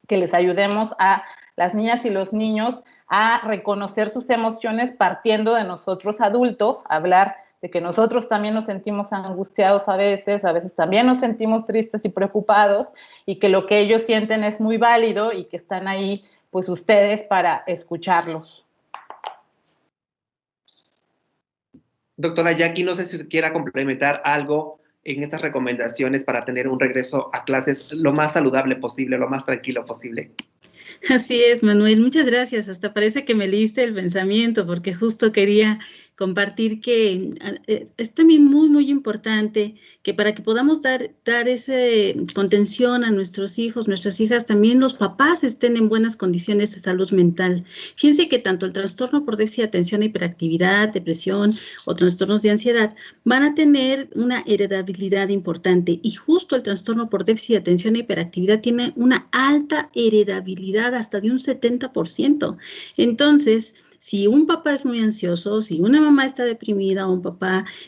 que les ayudemos a las niñas y los niños a reconocer sus emociones partiendo de nosotros adultos, hablar de que nosotros también nos sentimos angustiados a veces también nos sentimos tristes y preocupados, y que lo que ellos sienten es muy válido y que están ahí pues ustedes para escucharlos. Doctora Jackie, no sé si quiera complementar algo en estas recomendaciones para tener un regreso a clases lo más saludable posible, lo más tranquilo posible. Así es, Manuel, muchas gracias. Hasta parece que me leíste el pensamiento, porque justo quería compartir que es también muy, muy importante que para que podamos dar esa contención a nuestros hijos, nuestras hijas, también los papás estén en buenas condiciones de salud mental. Fíjense que tanto el trastorno por déficit de atención e hiperactividad, depresión o trastornos de ansiedad van a tener una heredabilidad importante, y justo el trastorno por déficit de atención e hiperactividad tiene una alta heredabilidad hasta de un 70%. Entonces, si un papá es muy ansioso, si una mamá está deprimida,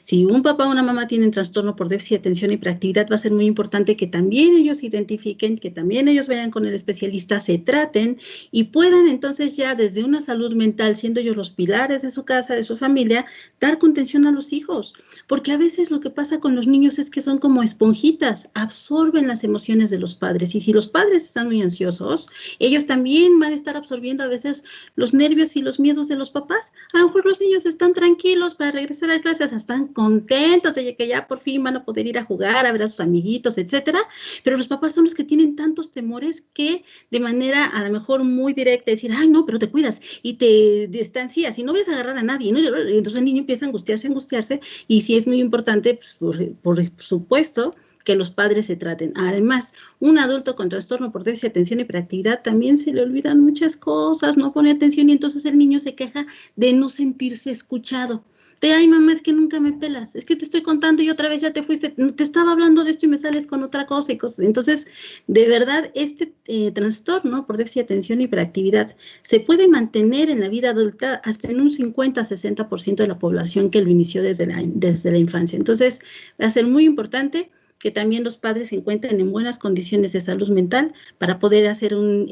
si un papá o una mamá tienen trastorno por déficit de atención y hiperactividad, va a ser muy importante que también ellos identifiquen, que también ellos vayan con el especialista, se traten y puedan entonces ya desde una salud mental, siendo ellos los pilares de su casa, de su familia, dar contención a los hijos. Porque a veces lo que pasa con los niños es que son como esponjitas, absorben las emociones de los padres, y si los padres están muy ansiosos, ellos también van a estar absorbiendo a veces los nervios y los miedos miedos de los papás. A lo mejor los niños están tranquilos para regresar a clases, están contentos de que ya por fin van a poder ir a jugar, a ver a sus amiguitos, etcétera, pero los papás son los que tienen tantos temores que de manera a lo mejor muy directa decir, ay no, pero te cuidas y te distancias y no vas a agarrar a nadie, ¿no? Y entonces el niño empieza a angustiarse, y sí es muy importante, pues, por supuesto, que los padres se traten. Además, un adulto con trastorno por déficit de atención y hiperactividad también se le olvidan muchas cosas, no pone atención y entonces el niño se queja de no sentirse escuchado. De, ay mamá, es que nunca me pelas, es que te estoy contando y otra vez ya te fuiste, te estaba hablando de esto y me sales con otra cosa y cosas. Entonces, de verdad, este trastorno por déficit de atención y hiperactividad se puede mantener en la vida adulta hasta en un 50-60% de la población que lo inició desde la infancia. Entonces, va a ser muy importante que también los padres se encuentren en buenas condiciones de salud mental para poder hacer un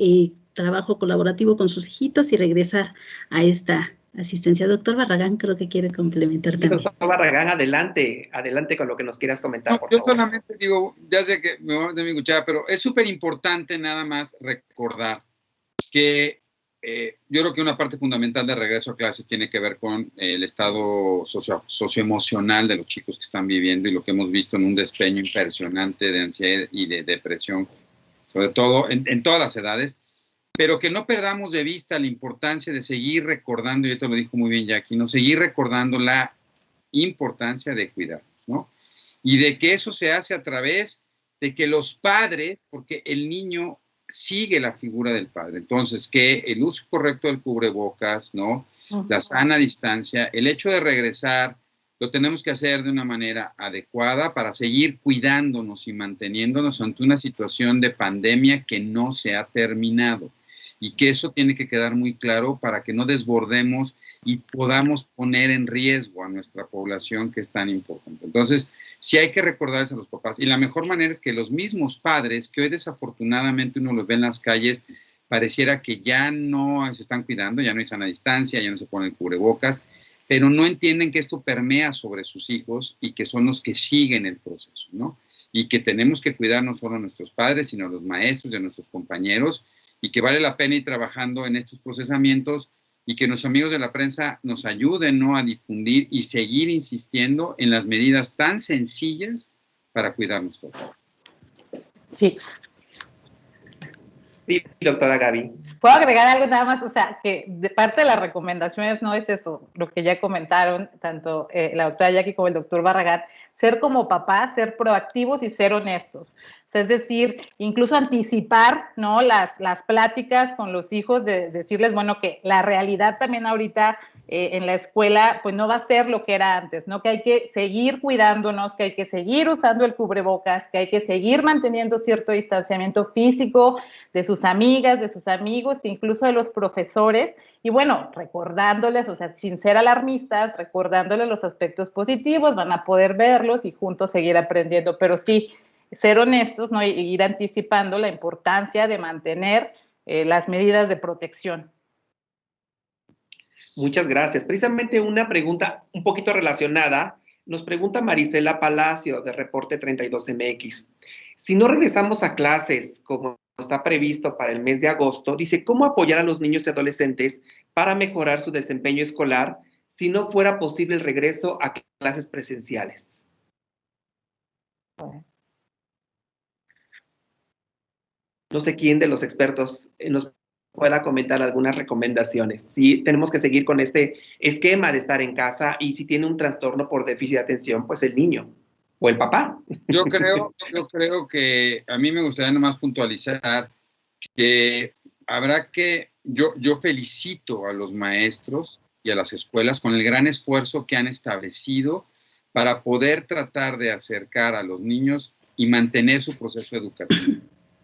trabajo colaborativo con sus hijitos y regresar a esta asistencia. Doctor Barragán, creo que quiere complementar también. Doctor Barragán, adelante con lo que nos quieras comentar, No, por yo favor. solamente digo, ya sé que me voy a meter mi cuchara, pero es súper importante nada más recordar que yo creo que una parte fundamental de regreso a clase tiene que ver con el estado socioemocional de los chicos que están viviendo y lo que hemos visto en un despeño impresionante de ansiedad y de depresión, sobre todo en todas las edades, pero que no perdamos de vista la importancia de seguir recordando, y esto lo dijo muy bien Jackie, ¿no? Seguir recordando la importancia de cuidarnos, ¿no? Y de que eso se hace a través de que los padres, porque el niño sigue la figura del padre, entonces que el uso correcto del cubrebocas, ¿no? La sana distancia, el hecho de regresar, lo tenemos que hacer de una manera adecuada para seguir cuidándonos y manteniéndonos ante una situación de pandemia que no se ha terminado. Y que eso tiene que quedar muy claro para que no desbordemos y podamos poner en riesgo a nuestra población, que es tan importante. Entonces, sí hay que recordarles a los papás. Y la mejor manera es que los mismos padres, que hoy desafortunadamente uno los ve en las calles, pareciera que ya no se están cuidando, ya no hay sana distancia, ya no se ponen cubrebocas, pero no entienden que esto permea sobre sus hijos y que son los que siguen el proceso, ¿no? Y que tenemos que cuidar no solo a nuestros padres, sino a los maestros y a nuestros compañeros, y que vale la pena ir trabajando en estos procesamientos y que nuestros amigos de la prensa nos ayuden, ¿no?, a difundir y seguir insistiendo en las medidas tan sencillas para cuidarnos todos. Sí. Sí, doctora Gaby. Puedo agregar algo nada más, o sea, que de parte de las recomendaciones no es eso, lo que ya comentaron tanto la doctora Jackie como el doctor Barragán, ser como papás, ser proactivos y ser honestos. O sea, es decir, incluso anticipar, ¿no?, las pláticas con los hijos, de decirles, bueno, que la realidad también ahorita en la escuela, pues no va a ser lo que era antes, ¿no? Que hay que seguir cuidándonos, que hay que seguir usando el cubrebocas, que hay que seguir manteniendo cierto distanciamiento físico de sus amigas, de sus amigos, incluso de los profesores, y bueno, recordándoles, o sea, sin ser alarmistas, recordándoles los aspectos positivos, van a poder verlos y juntos seguir aprendiendo, pero sí, ser honestos, ¿no?, y ir anticipando la importancia de mantener las medidas de protección. Muchas gracias. Precisamente una pregunta un poquito relacionada. Nos pregunta Marisela Palacio, de Reporte 32MX. Si no regresamos a clases como está previsto para el mes de agosto, dice, ¿cómo apoyar a los niños y adolescentes para mejorar su desempeño escolar si no fuera posible el regreso a clases presenciales? No sé quién de los expertos nos pueda comentar algunas recomendaciones. Si tenemos que seguir con este esquema de estar en casa, y si tiene un trastorno por déficit de atención, pues el niño o el papá. Yo creo que a mí me gustaría nomás puntualizar que habrá que, yo felicito a los maestros y a las escuelas con el gran esfuerzo que han establecido para poder tratar de acercar a los niños y mantener su proceso educativo.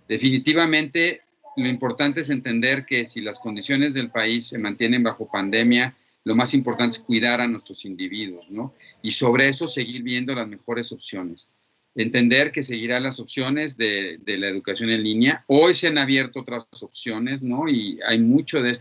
Definitivamente, lo importante es entender que si las condiciones del país se mantienen bajo pandemia, lo más importante es cuidar a nuestros individuos, ¿no? Y sobre eso seguir viendo las mejores opciones. Entender que seguirán las opciones de la educación en línea. Hoy se han abierto otras opciones, ¿no? Y hay mucho de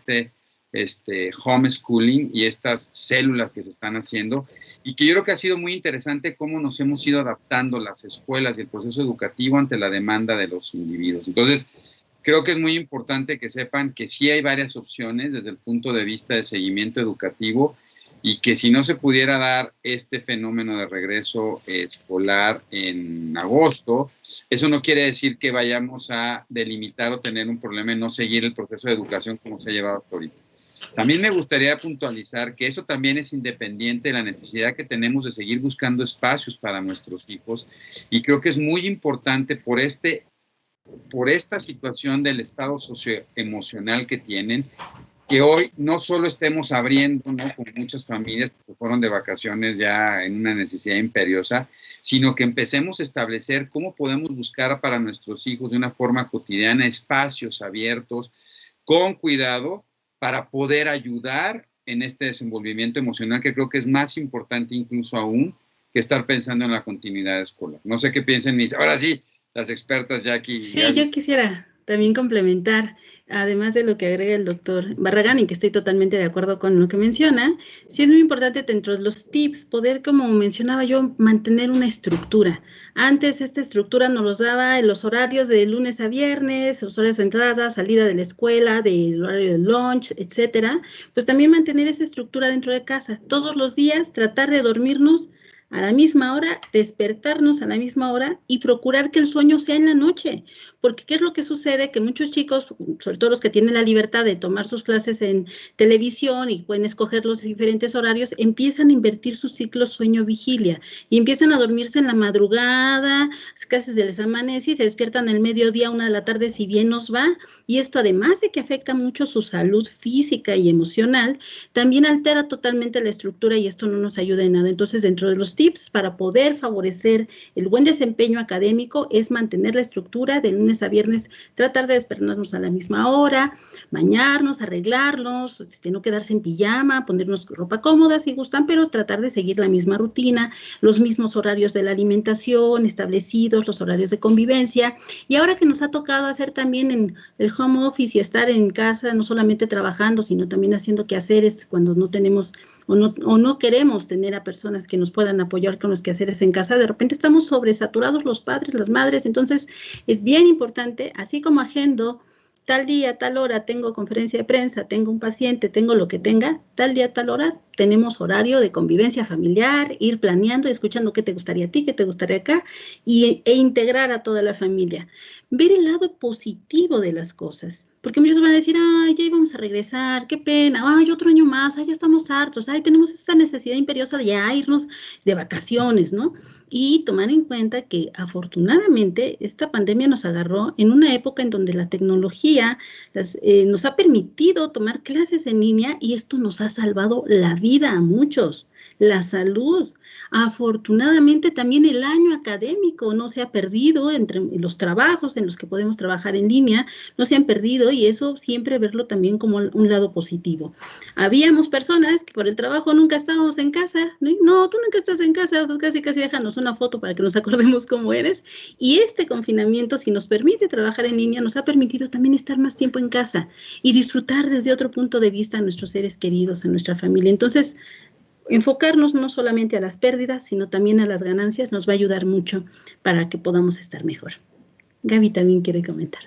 este homeschooling y estas células que se están haciendo, y que yo creo que ha sido muy interesante cómo nos hemos ido adaptando las escuelas y el proceso educativo ante la demanda de los individuos. Entonces, Creo que es muy importante que sepan que sí hay varias opciones desde el punto de vista de seguimiento educativo y que si no se pudiera dar este fenómeno de regreso escolar en agosto, eso no quiere decir que vayamos a delimitar o tener un problema en no seguir el proceso de educación como se ha llevado hasta ahorita. También me gustaría puntualizar que eso también es independiente de la necesidad que tenemos de seguir buscando espacios para nuestros hijos, y creo que es muy importante por esta situación del estado socioemocional que tienen, que hoy no solo estemos abriendo, ¿no?, con muchas familias que se fueron de vacaciones ya en una necesidad imperiosa, sino que empecemos a establecer cómo podemos buscar para nuestros hijos de una forma cotidiana espacios abiertos, con cuidado, para poder ayudar en este desenvolvimiento emocional, que creo que es más importante incluso aún que estar pensando en la continuidad escolar. No sé qué piensen ahora sí, las expertas Jackie. Sí, yo quisiera también complementar, además de lo que agrega el doctor Barragán, y que estoy totalmente de acuerdo con lo que menciona, sí es muy importante dentro de los tips poder, como mencionaba yo, mantener una estructura. Antes esta estructura nos los daba en los horarios de lunes a viernes, los horarios de entrada, salida de la escuela, del horario del lunch, etcétera. Pues también mantener esa estructura dentro de casa. Todos los días tratar de dormirnos a la misma hora, despertarnos a la misma hora y procurar que el sueño sea en la noche, porque ¿qué es lo que sucede? Que muchos chicos, sobre todo los que tienen la libertad de tomar sus clases en televisión y pueden escoger los diferentes horarios, empiezan a invertir su ciclo sueño-vigilia y empiezan a dormirse en la madrugada, casi se les amanece y se despiertan el mediodía, 1 de la tarde, si bien nos va, y esto, además de que afecta mucho su salud física y emocional, también altera totalmente la estructura y esto no nos ayuda en nada. Entonces, dentro de los tips para poder favorecer el buen desempeño académico es mantener la estructura de lunes a viernes, tratar de despertarnos a la misma hora, bañarnos, arreglarnos, no quedarse en pijama, ponernos ropa cómoda si gustan, pero tratar de seguir la misma rutina, los mismos horarios de la alimentación establecidos, los horarios de convivencia. Y ahora que nos ha tocado hacer también en el home office y estar en casa, no solamente trabajando, sino también haciendo quehaceres cuando no tenemos o no queremos tener a personas que nos puedan apoyar con los quehaceres en casa, de repente estamos sobresaturados los padres, las madres. Entonces es bien importante, así como agendo tal día, tal hora, tengo conferencia de prensa, tengo un paciente, tengo lo que tenga, tal día, tal hora, tenemos horario de convivencia familiar, ir planeando y escuchando qué te gustaría a ti, qué te gustaría acá, e integrar a toda la familia. Ver el lado positivo de las cosas, porque muchos van a decir, ay, ya íbamos a regresar, qué pena, ay, otro año más, ay, ya estamos hartos, ay, tenemos esta necesidad imperiosa de ya irnos de vacaciones, ¿no? Y tomar en cuenta que afortunadamente esta pandemia nos agarró en una época en donde la tecnología nos ha permitido tomar clases en línea y esto nos ha salvado la vida a muchos, la salud. Afortunadamente también el año académico no se ha perdido, entre los trabajos en los que podemos trabajar en línea no se han perdido, y eso siempre verlo también como un lado positivo. Habíamos personas que por el trabajo nunca estábamos en casa, no, tú nunca estás en casa, pues casi déjanos una foto para que nos acordemos cómo eres, y este confinamiento, si nos permite trabajar en línea, nos ha permitido también estar más tiempo en casa y disfrutar desde otro punto de vista a nuestros seres queridos, a nuestra familia. Entonces, enfocarnos no solamente a las pérdidas, sino también a las ganancias nos va a ayudar mucho para que podamos estar mejor. Gaby también quiere comentar.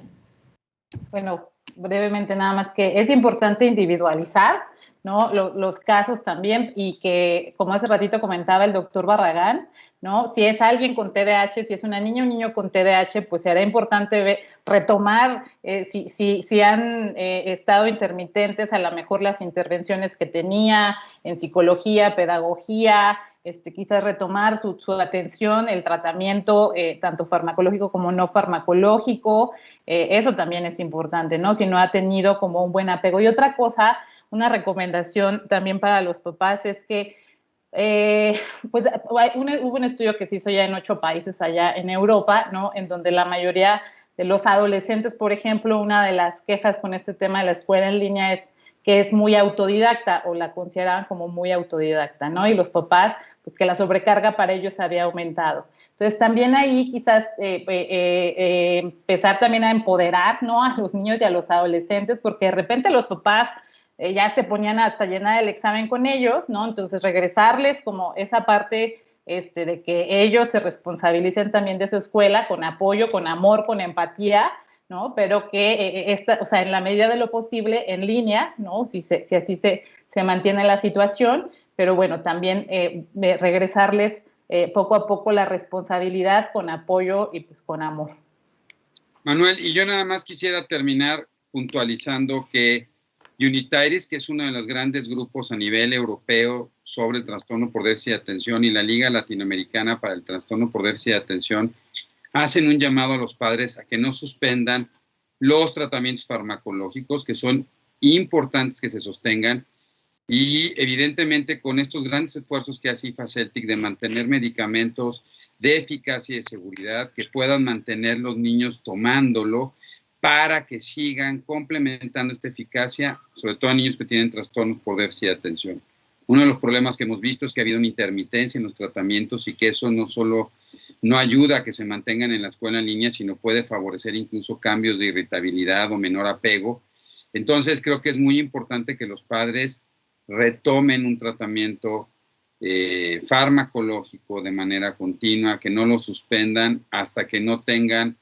Bueno, brevemente nada más que es importante individualizar, ¿no? Los casos también, y que, como hace ratito comentaba el doctor Barragán, ¿no? Si es alguien con TDAH, si es una niña o un niño con TDAH, pues será importante retomar si han estado intermitentes, a lo mejor las intervenciones que tenía en psicología, pedagogía, quizás retomar su atención, el tratamiento tanto farmacológico como no farmacológico. Eso también es importante, ¿no? Si no ha tenido como un buen apego. Y otra cosa, una recomendación también para los papás es que pues hubo un estudio que se hizo ya en 8 países allá en Europa, ¿no? En donde la mayoría de los adolescentes, por ejemplo, una de las quejas con este tema de la escuela en línea es que es muy autodidacta, o la consideraban como muy autodidacta, ¿no? Y los papás, pues que la sobrecarga para ellos había aumentado. Entonces, también ahí quizás empezar también a empoderar, ¿no?, a los niños y a los adolescentes, porque de repente los papás ya se ponían hasta llenar el examen con ellos, ¿no? Entonces, regresarles como esa parte de que ellos se responsabilicen también de su escuela, con apoyo, con amor, con empatía, ¿no? Pero que o sea, en la medida de lo posible, en línea, ¿no? Si así se mantiene la situación, pero bueno, también regresarles poco a poco la responsabilidad con apoyo y pues con amor. Manuel, y yo nada más quisiera terminar puntualizando que Unitairis, que es uno de los grandes grupos a nivel europeo sobre el trastorno por déficit de atención, y la Liga Latinoamericana para el Trastorno por Déficit de Atención, hacen un llamado a los padres a que no suspendan los tratamientos farmacológicos, que son importantes que se sostengan, y evidentemente con estos grandes esfuerzos que hace IFACELTIC de mantener medicamentos de eficacia y de seguridad, que puedan mantener los niños tomándolo para que sigan complementando esta eficacia, sobre todo a niños que tienen trastornos por déficit de atención. Uno de los problemas que hemos visto es que ha habido una intermitencia en los tratamientos y que eso no solo no ayuda a que se mantengan en la escuela en línea, sino puede favorecer incluso cambios de irritabilidad o menor apego. Entonces creo que es muy importante que los padres retomen un tratamiento farmacológico de manera continua, que no lo suspendan hasta que no tengan,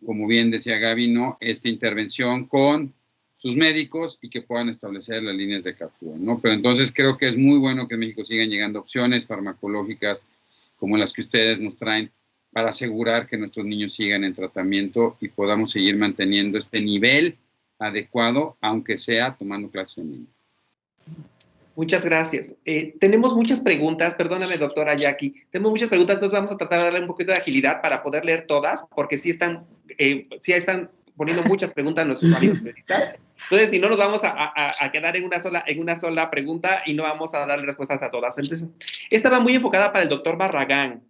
como bien decía Gaby, ¿no?, esta intervención con sus médicos y que puedan establecer las líneas de CAFUA, ¿no? Pero entonces creo que es muy bueno que en México sigan llegando opciones farmacológicas como las que ustedes nos traen para asegurar que nuestros niños sigan en tratamiento y podamos seguir manteniendo este nivel adecuado, aunque sea tomando clases en línea. Muchas gracias. Tenemos muchas preguntas, perdóname, doctora Jackie, tenemos muchas preguntas, entonces vamos a tratar de darle un poquito de agilidad para poder leer todas, porque sí están poniendo muchas preguntas nuestros amigos periodistas. Entonces, si no, nos vamos a quedar en una sola pregunta y no vamos a darle respuestas a todas. Entonces, esta va muy enfocada para el doctor Barragán.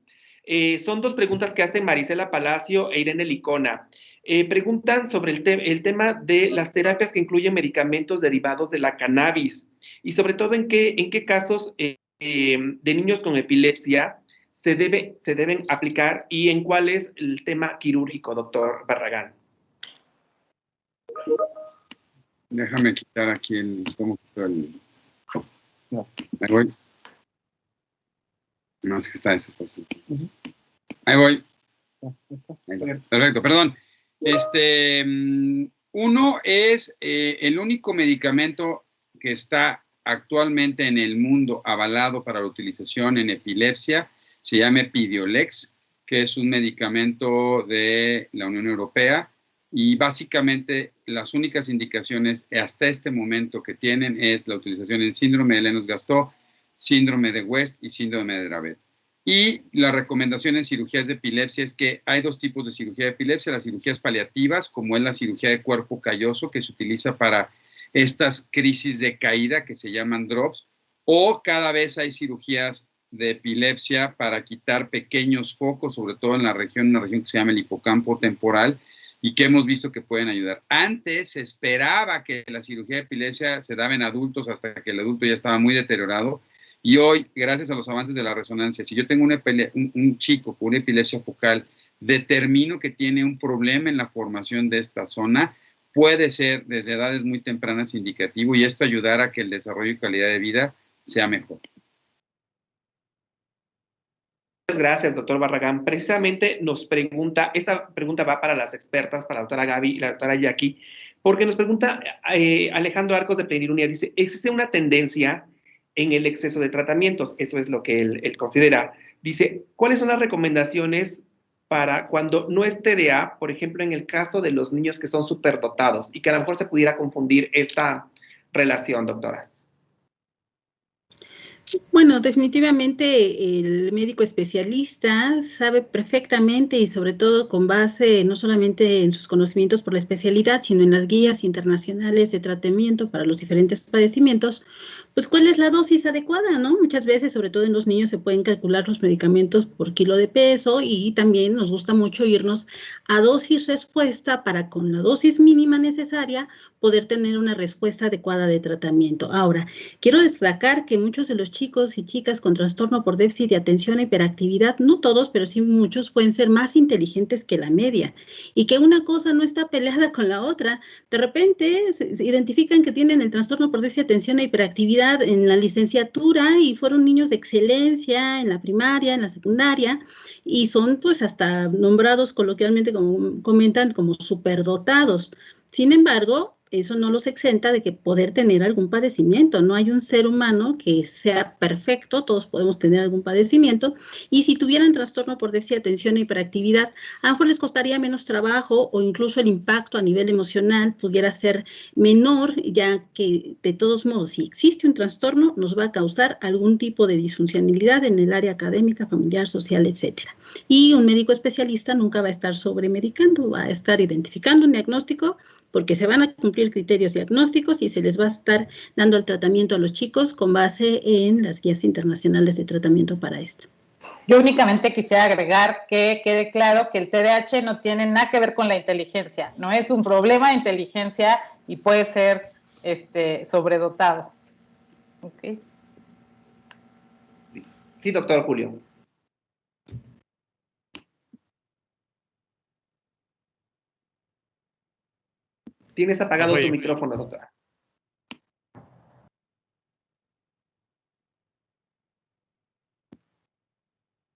Son dos preguntas que hacen Marisela Palacio e Irene Licona. Preguntan sobre el tema de las terapias que incluyen medicamentos derivados de la cannabis y sobre todo en qué casos de niños con epilepsia se deben aplicar y en cuál es el tema quirúrgico, doctor Barragán. Déjame quitar aquí el... ¿Cómo quito el...? No. Ahí voy. No, es que está ese fácil. Ahí voy. Perfecto, perdón. Uno es el único medicamento que está actualmente en el mundo avalado para la utilización en epilepsia, se llama Epidiolex, que es un medicamento de la Unión Europea, y básicamente las únicas indicaciones hasta este momento que tienen es la utilización en síndrome de Lennox-Gastaut, síndrome de West y síndrome de Dravet. Y la recomendación en cirugías de epilepsia es que hay dos tipos de cirugía de epilepsia, las cirugías paliativas, como es la cirugía de cuerpo calloso, que se utiliza para estas crisis de caída que se llaman drops, o cada vez hay cirugías de epilepsia para quitar pequeños focos, sobre todo en una región que se llama el hipocampo temporal, y que hemos visto que pueden ayudar. Antes se esperaba que la cirugía de epilepsia se daba en adultos hasta que el adulto ya estaba muy deteriorado, y hoy, gracias a los avances de la resonancia, si yo tengo un chico con una epilepsia focal, determino que tiene un problema en la formación de esta zona, puede ser desde edades muy tempranas indicativo, y esto ayudará a que el desarrollo y calidad de vida sea mejor. Muchas gracias, doctor Barragán. Precisamente nos pregunta, esta pregunta va para las expertas, para la doctora Gaby y la doctora Jackie, porque nos pregunta Alejandro Arcos de Plenilunía, dice, ¿existe una tendencia en el exceso de tratamientos? Eso es lo que él considera. Dice, ¿cuáles son las recomendaciones para cuando no es TDA, por ejemplo, en el caso de los niños que son superdotados y que a lo mejor se pudiera confundir esta relación, doctoras? Bueno, definitivamente el médico especialista sabe perfectamente y sobre todo con base no solamente en sus conocimientos por la especialidad, sino en las guías internacionales de tratamiento para los diferentes padecimientos, pues cuál es la dosis adecuada, ¿no? Muchas veces, sobre todo en los niños, se pueden calcular los medicamentos por kilo de peso y también nos gusta mucho irnos a dosis respuesta para con la dosis mínima necesaria poder tener una respuesta adecuada de tratamiento. Ahora, quiero destacar que muchos de los chicos y chicas con trastorno por déficit de atención e hiperactividad, no todos, pero sí muchos, pueden ser más inteligentes que la media y que una cosa no está peleada con la otra. De repente se identifican que tienen el trastorno por déficit de atención e hiperactividad especialidad en la licenciatura y fueron niños de excelencia en la primaria, en la secundaria, y son pues hasta nombrados coloquialmente, como comentan, como superdotados. Sin embargo, eso no los exenta de que poder tener algún padecimiento. No hay un ser humano que sea perfecto, todos podemos tener algún padecimiento, y si tuvieran trastorno por déficit de atención e hiperactividad, a lo mejor les costaría menos trabajo o incluso el impacto a nivel emocional pudiera ser menor, ya que de todos modos, si existe un trastorno, nos va a causar algún tipo de disfuncionalidad en el área académica, familiar, social, etcétera. Y un médico especialista nunca va a estar sobremedicando, va a estar identificando un diagnóstico, porque se van a cumplir criterios diagnósticos y se les va a estar dando el tratamiento a los chicos con base en las guías internacionales de tratamiento para esto. Yo únicamente quisiera agregar que quede claro que el TDAH no tiene nada que ver con la inteligencia, no es un problema de inteligencia y puede ser sobredotado. ¿Okay? Sí, doctor Julio. Tienes apagado tu micrófono, doctora.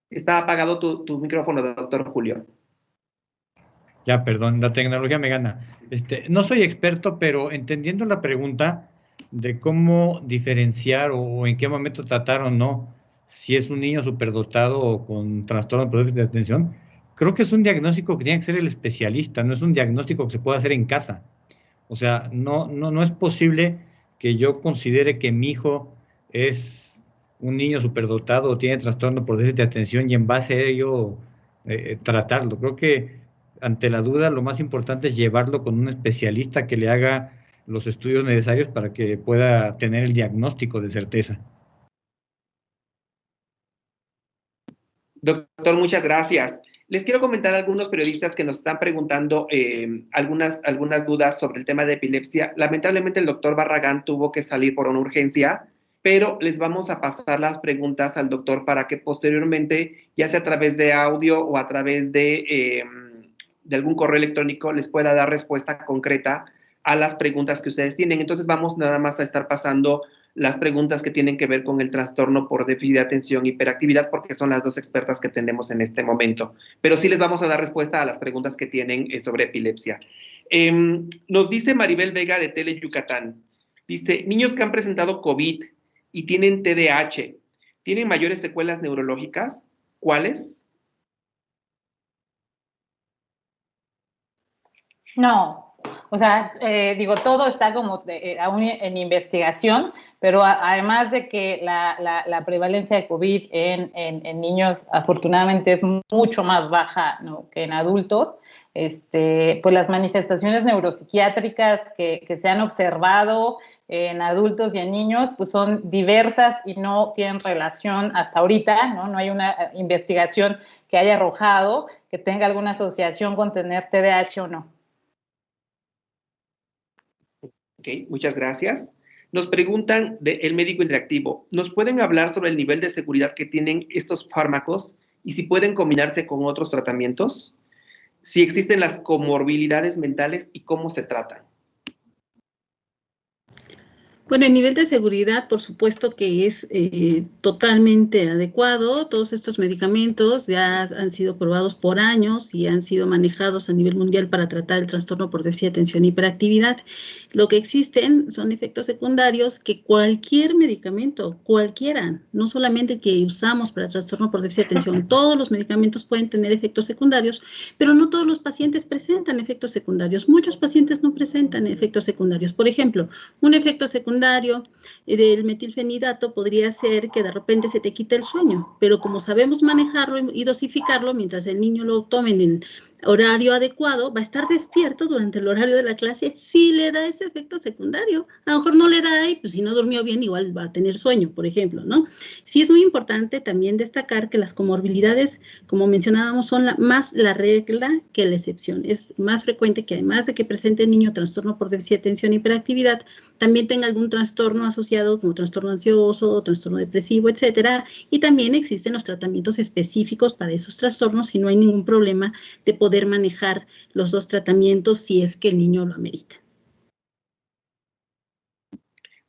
Está apagado tu micrófono, doctor Julio. Ya, perdón, la tecnología me gana. No soy experto, pero entendiendo la pregunta de cómo diferenciar o en qué momento tratar o no, si es un niño superdotado o con trastorno por déficit de atención, creo que es un diagnóstico que tiene que ser el especialista, no es un diagnóstico que se pueda hacer en casa. O sea, no es posible que yo considere que mi hijo es un niño superdotado o tiene trastorno por déficit de atención y en base a ello tratarlo. Creo que ante la duda lo más importante es llevarlo con un especialista que le haga los estudios necesarios para que pueda tener el diagnóstico de certeza. Doctor, muchas gracias. Les quiero comentar a algunos periodistas que nos están preguntando algunas dudas sobre el tema de epilepsia. Lamentablemente el doctor Barragán tuvo que salir por una urgencia, pero les vamos a pasar las preguntas al doctor para que posteriormente, ya sea a través de audio o a través de algún correo electrónico, les pueda dar respuesta concreta a las preguntas que ustedes tienen. Entonces vamos nada más a estar pasando las preguntas que tienen que ver con el trastorno por déficit de atención e hiperactividad, porque son las dos expertas que tenemos en este momento. Pero sí les vamos a dar respuesta a las preguntas que tienen sobre epilepsia. Nos dice Maribel Vega de Tele Yucatán. Dice, niños que han presentado COVID y tienen TDAH, ¿tienen mayores secuelas neurológicas? ¿Cuáles? No. O sea, todo está como aún en investigación, pero además de que la prevalencia de COVID en niños afortunadamente es mucho más baja, ¿no?, que en adultos, pues las manifestaciones neuropsiquiátricas que se han observado en adultos y en niños pues son diversas y no tienen relación hasta ahorita, ¿no? No hay una investigación que haya arrojado que tenga alguna asociación con tener TDAH o no. Ok, muchas gracias. Nos preguntan del médico interactivo, ¿nos pueden hablar sobre el nivel de seguridad que tienen estos fármacos y si pueden combinarse con otros tratamientos? Si existen las comorbilidades mentales y cómo se tratan. Bueno, el nivel de seguridad, por supuesto que es totalmente adecuado. Todos estos medicamentos ya han sido probados por años y han sido manejados a nivel mundial para tratar el trastorno por déficit de atención y hiperactividad. Lo que existen son efectos secundarios que cualquier medicamento, cualquiera, no solamente que usamos para trastorno por déficit de atención, todos los medicamentos pueden tener efectos secundarios, pero no todos los pacientes presentan efectos secundarios. Muchos pacientes no presentan efectos secundarios. Por ejemplo, un efecto secundario del metilfenidato podría ser que de repente se te quite el sueño, pero como sabemos manejarlo y dosificarlo, mientras el niño lo tome en el horario adecuado, va a estar despierto durante el horario de la clase si le da ese efecto secundario. A lo mejor no le da y pues si no durmió bien igual va a tener sueño, por ejemplo, ¿no? Sí es muy importante también destacar que las comorbilidades, como mencionábamos, son más la regla que la excepción. Es más frecuente que además de que presente el niño trastorno por déficit de atención e hiperactividad, también tenga algún trastorno asociado como trastorno ansioso, trastorno depresivo, etcétera, y también existen los tratamientos específicos para esos trastornos y no hay ningún problema de poder manejar los dos tratamientos si es que el niño lo amerita.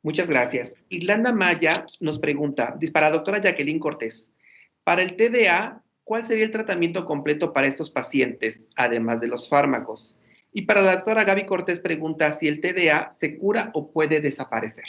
Muchas gracias. Irlanda Maya nos pregunta, para la doctora Jacqueline Cortés, para el TDA, ¿cuál sería el tratamiento completo para estos pacientes, además de los fármacos? Y para la doctora Gaby Cortés pregunta si el TDA se cura o puede desaparecer.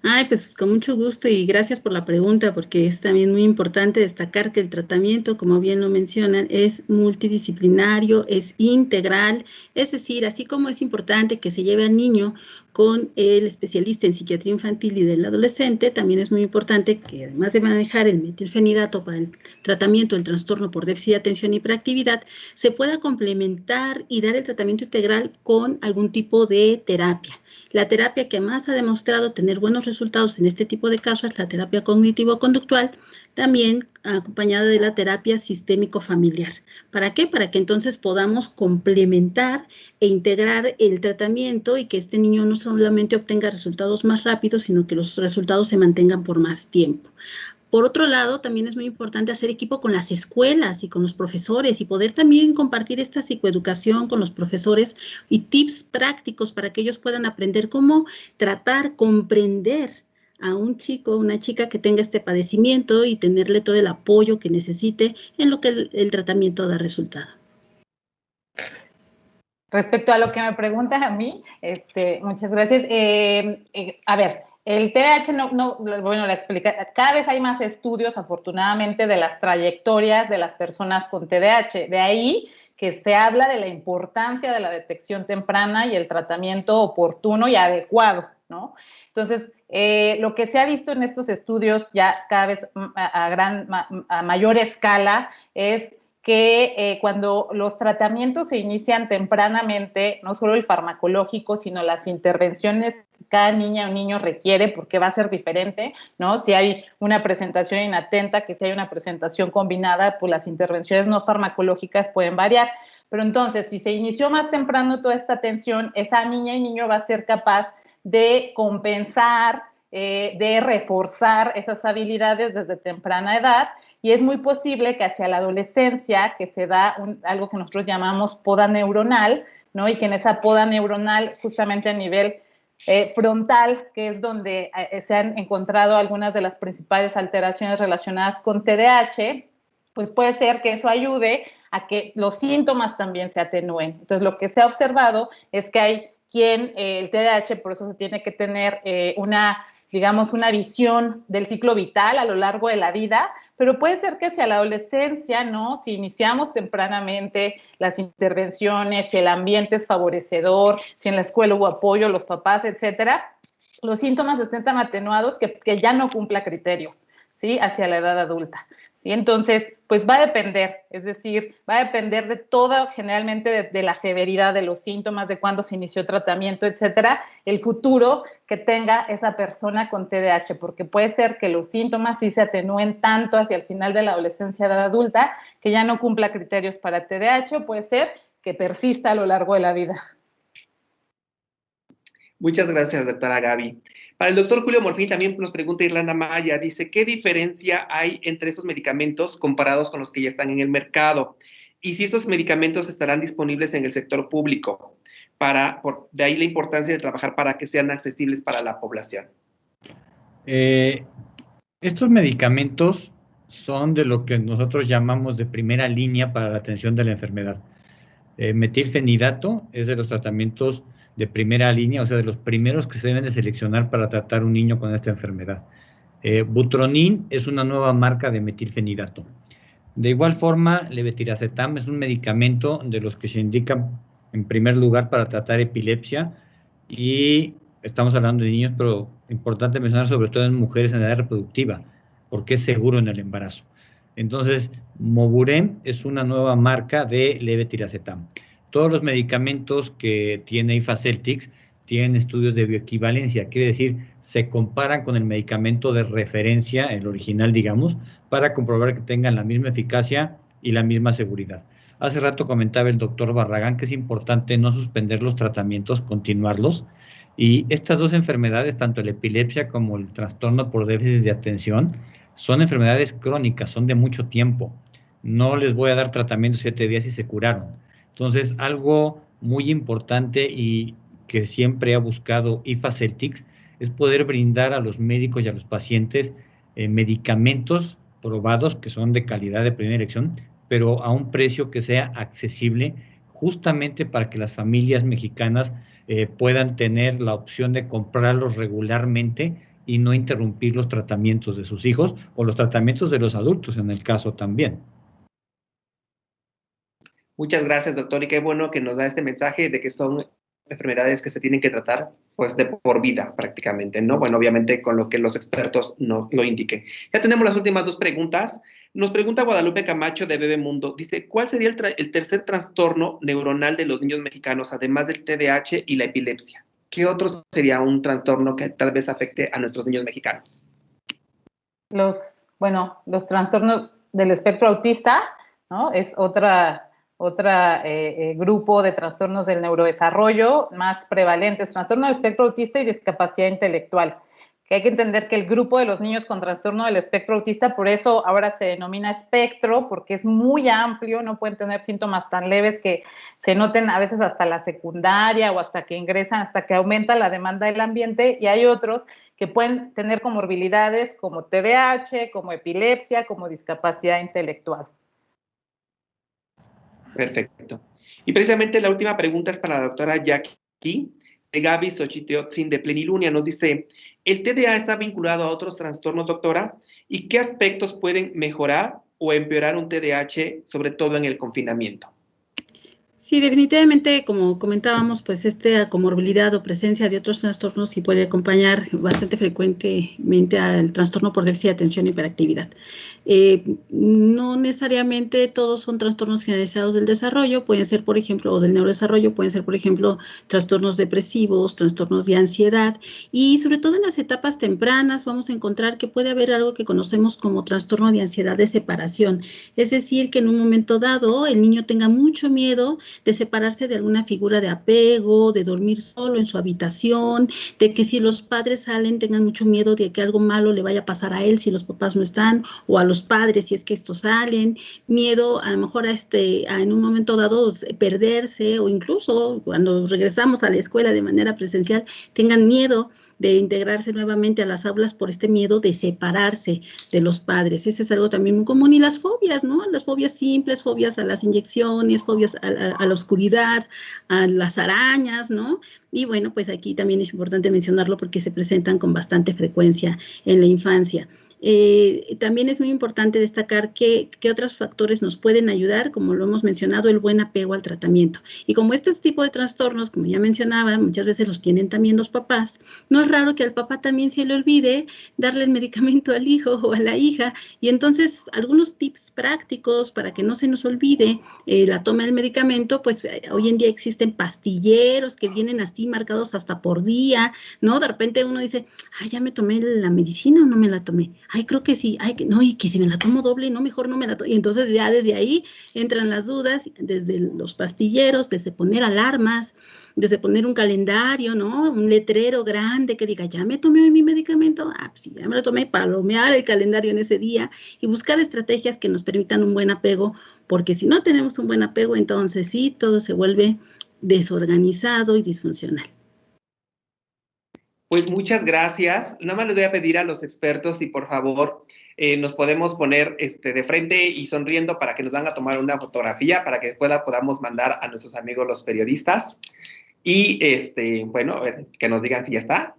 Ay, pues con mucho gusto y gracias por la pregunta, porque es también muy importante destacar que el tratamiento, como bien lo mencionan, es multidisciplinario, es integral, es decir, así como es importante que se lleve al niño con el especialista en psiquiatría infantil y del adolescente, también es muy importante que además de manejar el metilfenidato para el tratamiento del trastorno por déficit de atención y hiperactividad, se pueda complementar y dar el tratamiento integral con algún tipo de terapia. La terapia que más ha demostrado tener buenos resultados en este tipo de casos es la terapia cognitivo-conductual, también acompañada de la terapia sistémico-familiar. ¿Para qué? Para que entonces podamos complementar e integrar el tratamiento y que este niño no solamente obtenga resultados más rápidos, sino que los resultados se mantengan por más tiempo. Por otro lado, también es muy importante hacer equipo con las escuelas y con los profesores y poder también compartir esta psicoeducación con los profesores y tips prácticos para que ellos puedan aprender cómo tratar, comprender a un chico, una chica que tenga este padecimiento y tenerle todo el apoyo que necesite en lo que el tratamiento da resultado. Respecto a lo que me preguntas a mí, muchas gracias. A ver, el TDAH bueno, la explica, cada vez hay más estudios, afortunadamente, de las trayectorias de las personas con TDAH. De ahí que se habla de la importancia de la detección temprana y el tratamiento oportuno y adecuado, ¿no? Entonces, lo que se ha visto en estos estudios ya cada vez a mayor escala es que cuando los tratamientos se inician tempranamente, no solo el farmacológico, sino las intervenciones que cada niña o niño requiere, porque va a ser diferente, ¿no? Si hay una presentación inatenta, que si hay una presentación combinada, pues las intervenciones no farmacológicas pueden variar. Pero entonces, si se inició más temprano toda esta atención, esa niña y niño va a ser capaz de compensar, de reforzar esas habilidades desde temprana edad, y es muy posible que hacia la adolescencia, que se da algo que nosotros llamamos poda neuronal, ¿no? Y que en esa poda neuronal, justamente a nivel frontal, que es donde se han encontrado algunas de las principales alteraciones relacionadas con TDAH, pues puede ser que eso ayude a que los síntomas también se atenúen. Entonces, lo que se ha observado es que hay el TDAH, por eso se tiene que tener una visión del ciclo vital a lo largo de la vida, pero puede ser que hacia la adolescencia, ¿no? Si iniciamos tempranamente las intervenciones, si el ambiente es favorecedor, si en la escuela hubo apoyo, los papás, etcétera, los síntomas estén tan atenuados que ya no cumpla criterios, ¿sí? Hacia la edad adulta, ¿sí? Entonces, pues va a depender, es decir, va a depender de todo, generalmente de la severidad de los síntomas, de cuándo se inició tratamiento, etcétera, el futuro que tenga esa persona con TDAH, porque puede ser que los síntomas sí se atenúen tanto hacia el final de la adolescencia, edad adulta, que ya no cumpla criterios para TDAH, o puede ser que persista a lo largo de la vida. Muchas gracias, doctora Gaby. Para el doctor Julio Morfín también nos pregunta Irlanda Maya, dice, ¿qué diferencia hay entre estos medicamentos comparados con los que ya están en el mercado? Y si estos medicamentos estarán disponibles en el sector público. De ahí la importancia de trabajar para que sean accesibles para la población. Estos medicamentos son de lo que nosotros llamamos de primera línea para la atención de la enfermedad. Metilfenidato es de los tratamientos de primera línea, o sea, de los primeros que se deben de seleccionar para tratar un niño con esta enfermedad. Butronin es una nueva marca de metilfenidato. De igual forma, levetiracetam es un medicamento de los que se indica en primer lugar para tratar epilepsia, y estamos hablando de niños, pero importante mencionar sobre todo en mujeres en edad reproductiva, porque es seguro en el embarazo. Entonces, Moburen es una nueva marca de levetiracetam. Todos los medicamentos que tiene Ifaceltix tienen estudios de bioequivalencia, quiere decir, se comparan con el medicamento de referencia, el original, digamos, para comprobar que tengan la misma eficacia y la misma seguridad. Hace rato comentaba el doctor Barragán que es importante no suspender los tratamientos, continuarlos, y estas dos enfermedades, tanto la epilepsia como el trastorno por déficit de atención, son enfermedades crónicas, son de mucho tiempo. No les voy a dar tratamiento 7 días y se curaron. Entonces, algo muy importante y que siempre ha buscado IFA Celtics es poder brindar a los médicos y a los pacientes medicamentos probados que son de calidad de primera elección, pero a un precio que sea accesible, justamente para que las familias mexicanas puedan tener la opción de comprarlos regularmente y no interrumpir los tratamientos de sus hijos o los tratamientos de los adultos en el caso también. Muchas gracias, doctor, y qué bueno que nos da este mensaje de que son enfermedades que se tienen que tratar pues de por vida prácticamente, ¿no? Bueno, obviamente con lo que los expertos nos lo indiquen. Ya tenemos las últimas dos preguntas. Nos pregunta Guadalupe Camacho de Bebemundo. Dice, ¿cuál sería el tercer trastorno neuronal de los niños mexicanos, además del TDAH y la epilepsia? ¿Qué otro sería un trastorno que tal vez afecte a nuestros niños mexicanos? Los trastornos del espectro autista, ¿no? Es otra grupo de trastornos del neurodesarrollo más prevalentes, trastorno del espectro autista y discapacidad intelectual. Que hay que entender que el grupo de los niños con trastorno del espectro autista, por eso ahora se denomina espectro, porque es muy amplio, no pueden tener síntomas tan leves que se noten a veces hasta la secundaria o hasta que ingresan, hasta que aumenta la demanda del ambiente, y hay otros que pueden tener comorbilidades como TDAH, como epilepsia, como discapacidad intelectual. Perfecto. Y precisamente la última pregunta es para la doctora Jackie de Gaby Xochitl de Plenilunea. Nos dice, ¿el TDA está vinculado a otros trastornos, doctora? ¿Y qué aspectos pueden mejorar o empeorar un TDAH, sobre todo en el confinamiento? Sí, definitivamente, como comentábamos, pues esta comorbilidad o presencia de otros trastornos sí puede acompañar bastante frecuentemente al trastorno por déficit de atención y hiperactividad. No necesariamente todos son trastornos generalizados del desarrollo, pueden ser, por ejemplo, o del neurodesarrollo, pueden ser, por ejemplo, trastornos depresivos, trastornos de ansiedad, y sobre todo en las etapas tempranas vamos a encontrar que puede haber algo que conocemos como trastorno de ansiedad de separación, es decir, que en un momento dado el niño tenga mucho miedo de separarse de alguna figura de apego, de dormir solo en su habitación, de que si los padres salen tengan mucho miedo de que algo malo le vaya a pasar a él si los papás no están, o a los padres si es que estos salen, miedo a lo mejor a en un momento dado perderse, o incluso cuando regresamos a la escuela de manera presencial tengan miedo de integrarse nuevamente a las aulas por este miedo de separarse de los padres. Ese es algo también muy común. Y las fobias, ¿no? Las fobias simples, fobias a las inyecciones, fobias a la oscuridad, a las arañas, ¿no? Y bueno, pues aquí también es importante mencionarlo porque se presentan con bastante frecuencia en la infancia. También es muy importante destacar que otros factores nos pueden ayudar, como lo hemos mencionado, el buen apego al tratamiento. Y como este tipo de trastornos, como ya mencionaba, muchas veces los tienen también los papás, no es raro que al papá también se le olvide darle el medicamento al hijo o a la hija, y entonces algunos tips prácticos para que no se nos olvide la toma del medicamento, pues hoy en día existen pastilleros que vienen así marcados hasta por día, ¿no? De repente uno dice, ay, ¿ya me tomé la medicina o no me la tomé? Ay, creo que sí, ay, no, y que si me la tomo doble, no, mejor no me la tomo. Y entonces ya desde ahí entran las dudas, desde los pastilleros, desde poner alarmas, desde poner un calendario, ¿no? Un letrero grande que diga, ya me tomé hoy mi medicamento, pues sí, ya me lo tomé, palomear el calendario en ese día y buscar estrategias que nos permitan un buen apego, porque si no tenemos un buen apego, entonces sí, todo se vuelve desorganizado y disfuncional. Pues muchas gracias. Nada más les voy a pedir a los expertos si por favor nos podemos poner de frente y sonriendo para que nos van a tomar una fotografía para que después la podamos mandar a nuestros amigos los periodistas. Y bueno, que nos digan si ya está.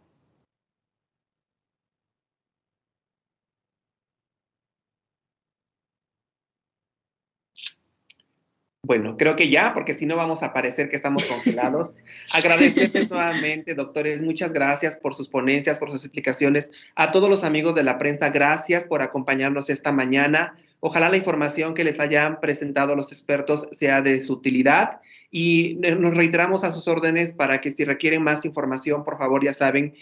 Bueno, creo que ya, porque si no vamos a parecer que estamos congelados. Agradecerles nuevamente, doctores, muchas gracias por sus ponencias, por sus explicaciones. A todos los amigos de la prensa, gracias por acompañarnos esta mañana. Ojalá la información que les hayan presentado los expertos sea de su utilidad y nos reiteramos a sus órdenes para que si requieren más información, por favor, ya saben,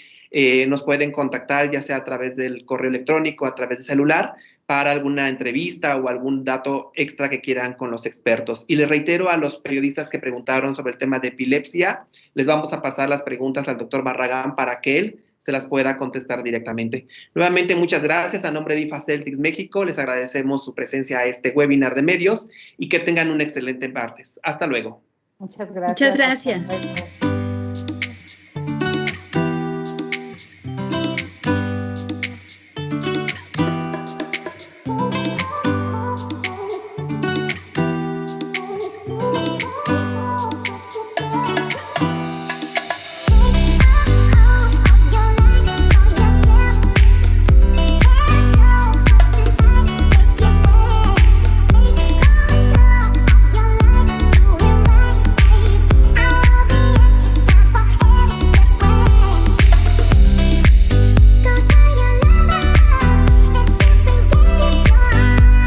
nos pueden contactar ya sea a través del correo electrónico, a través de celular, para alguna entrevista o algún dato extra que quieran con los expertos. Y les reitero a los periodistas que preguntaron sobre el tema de epilepsia, les vamos a pasar las preguntas al doctor Barragán para que él se las pueda contestar directamente. Nuevamente, muchas gracias. A nombre de IFA Celtics México, les agradecemos su presencia a este webinar de medios y que tengan un excelente martes. Hasta luego. Muchas gracias. Muchas gracias.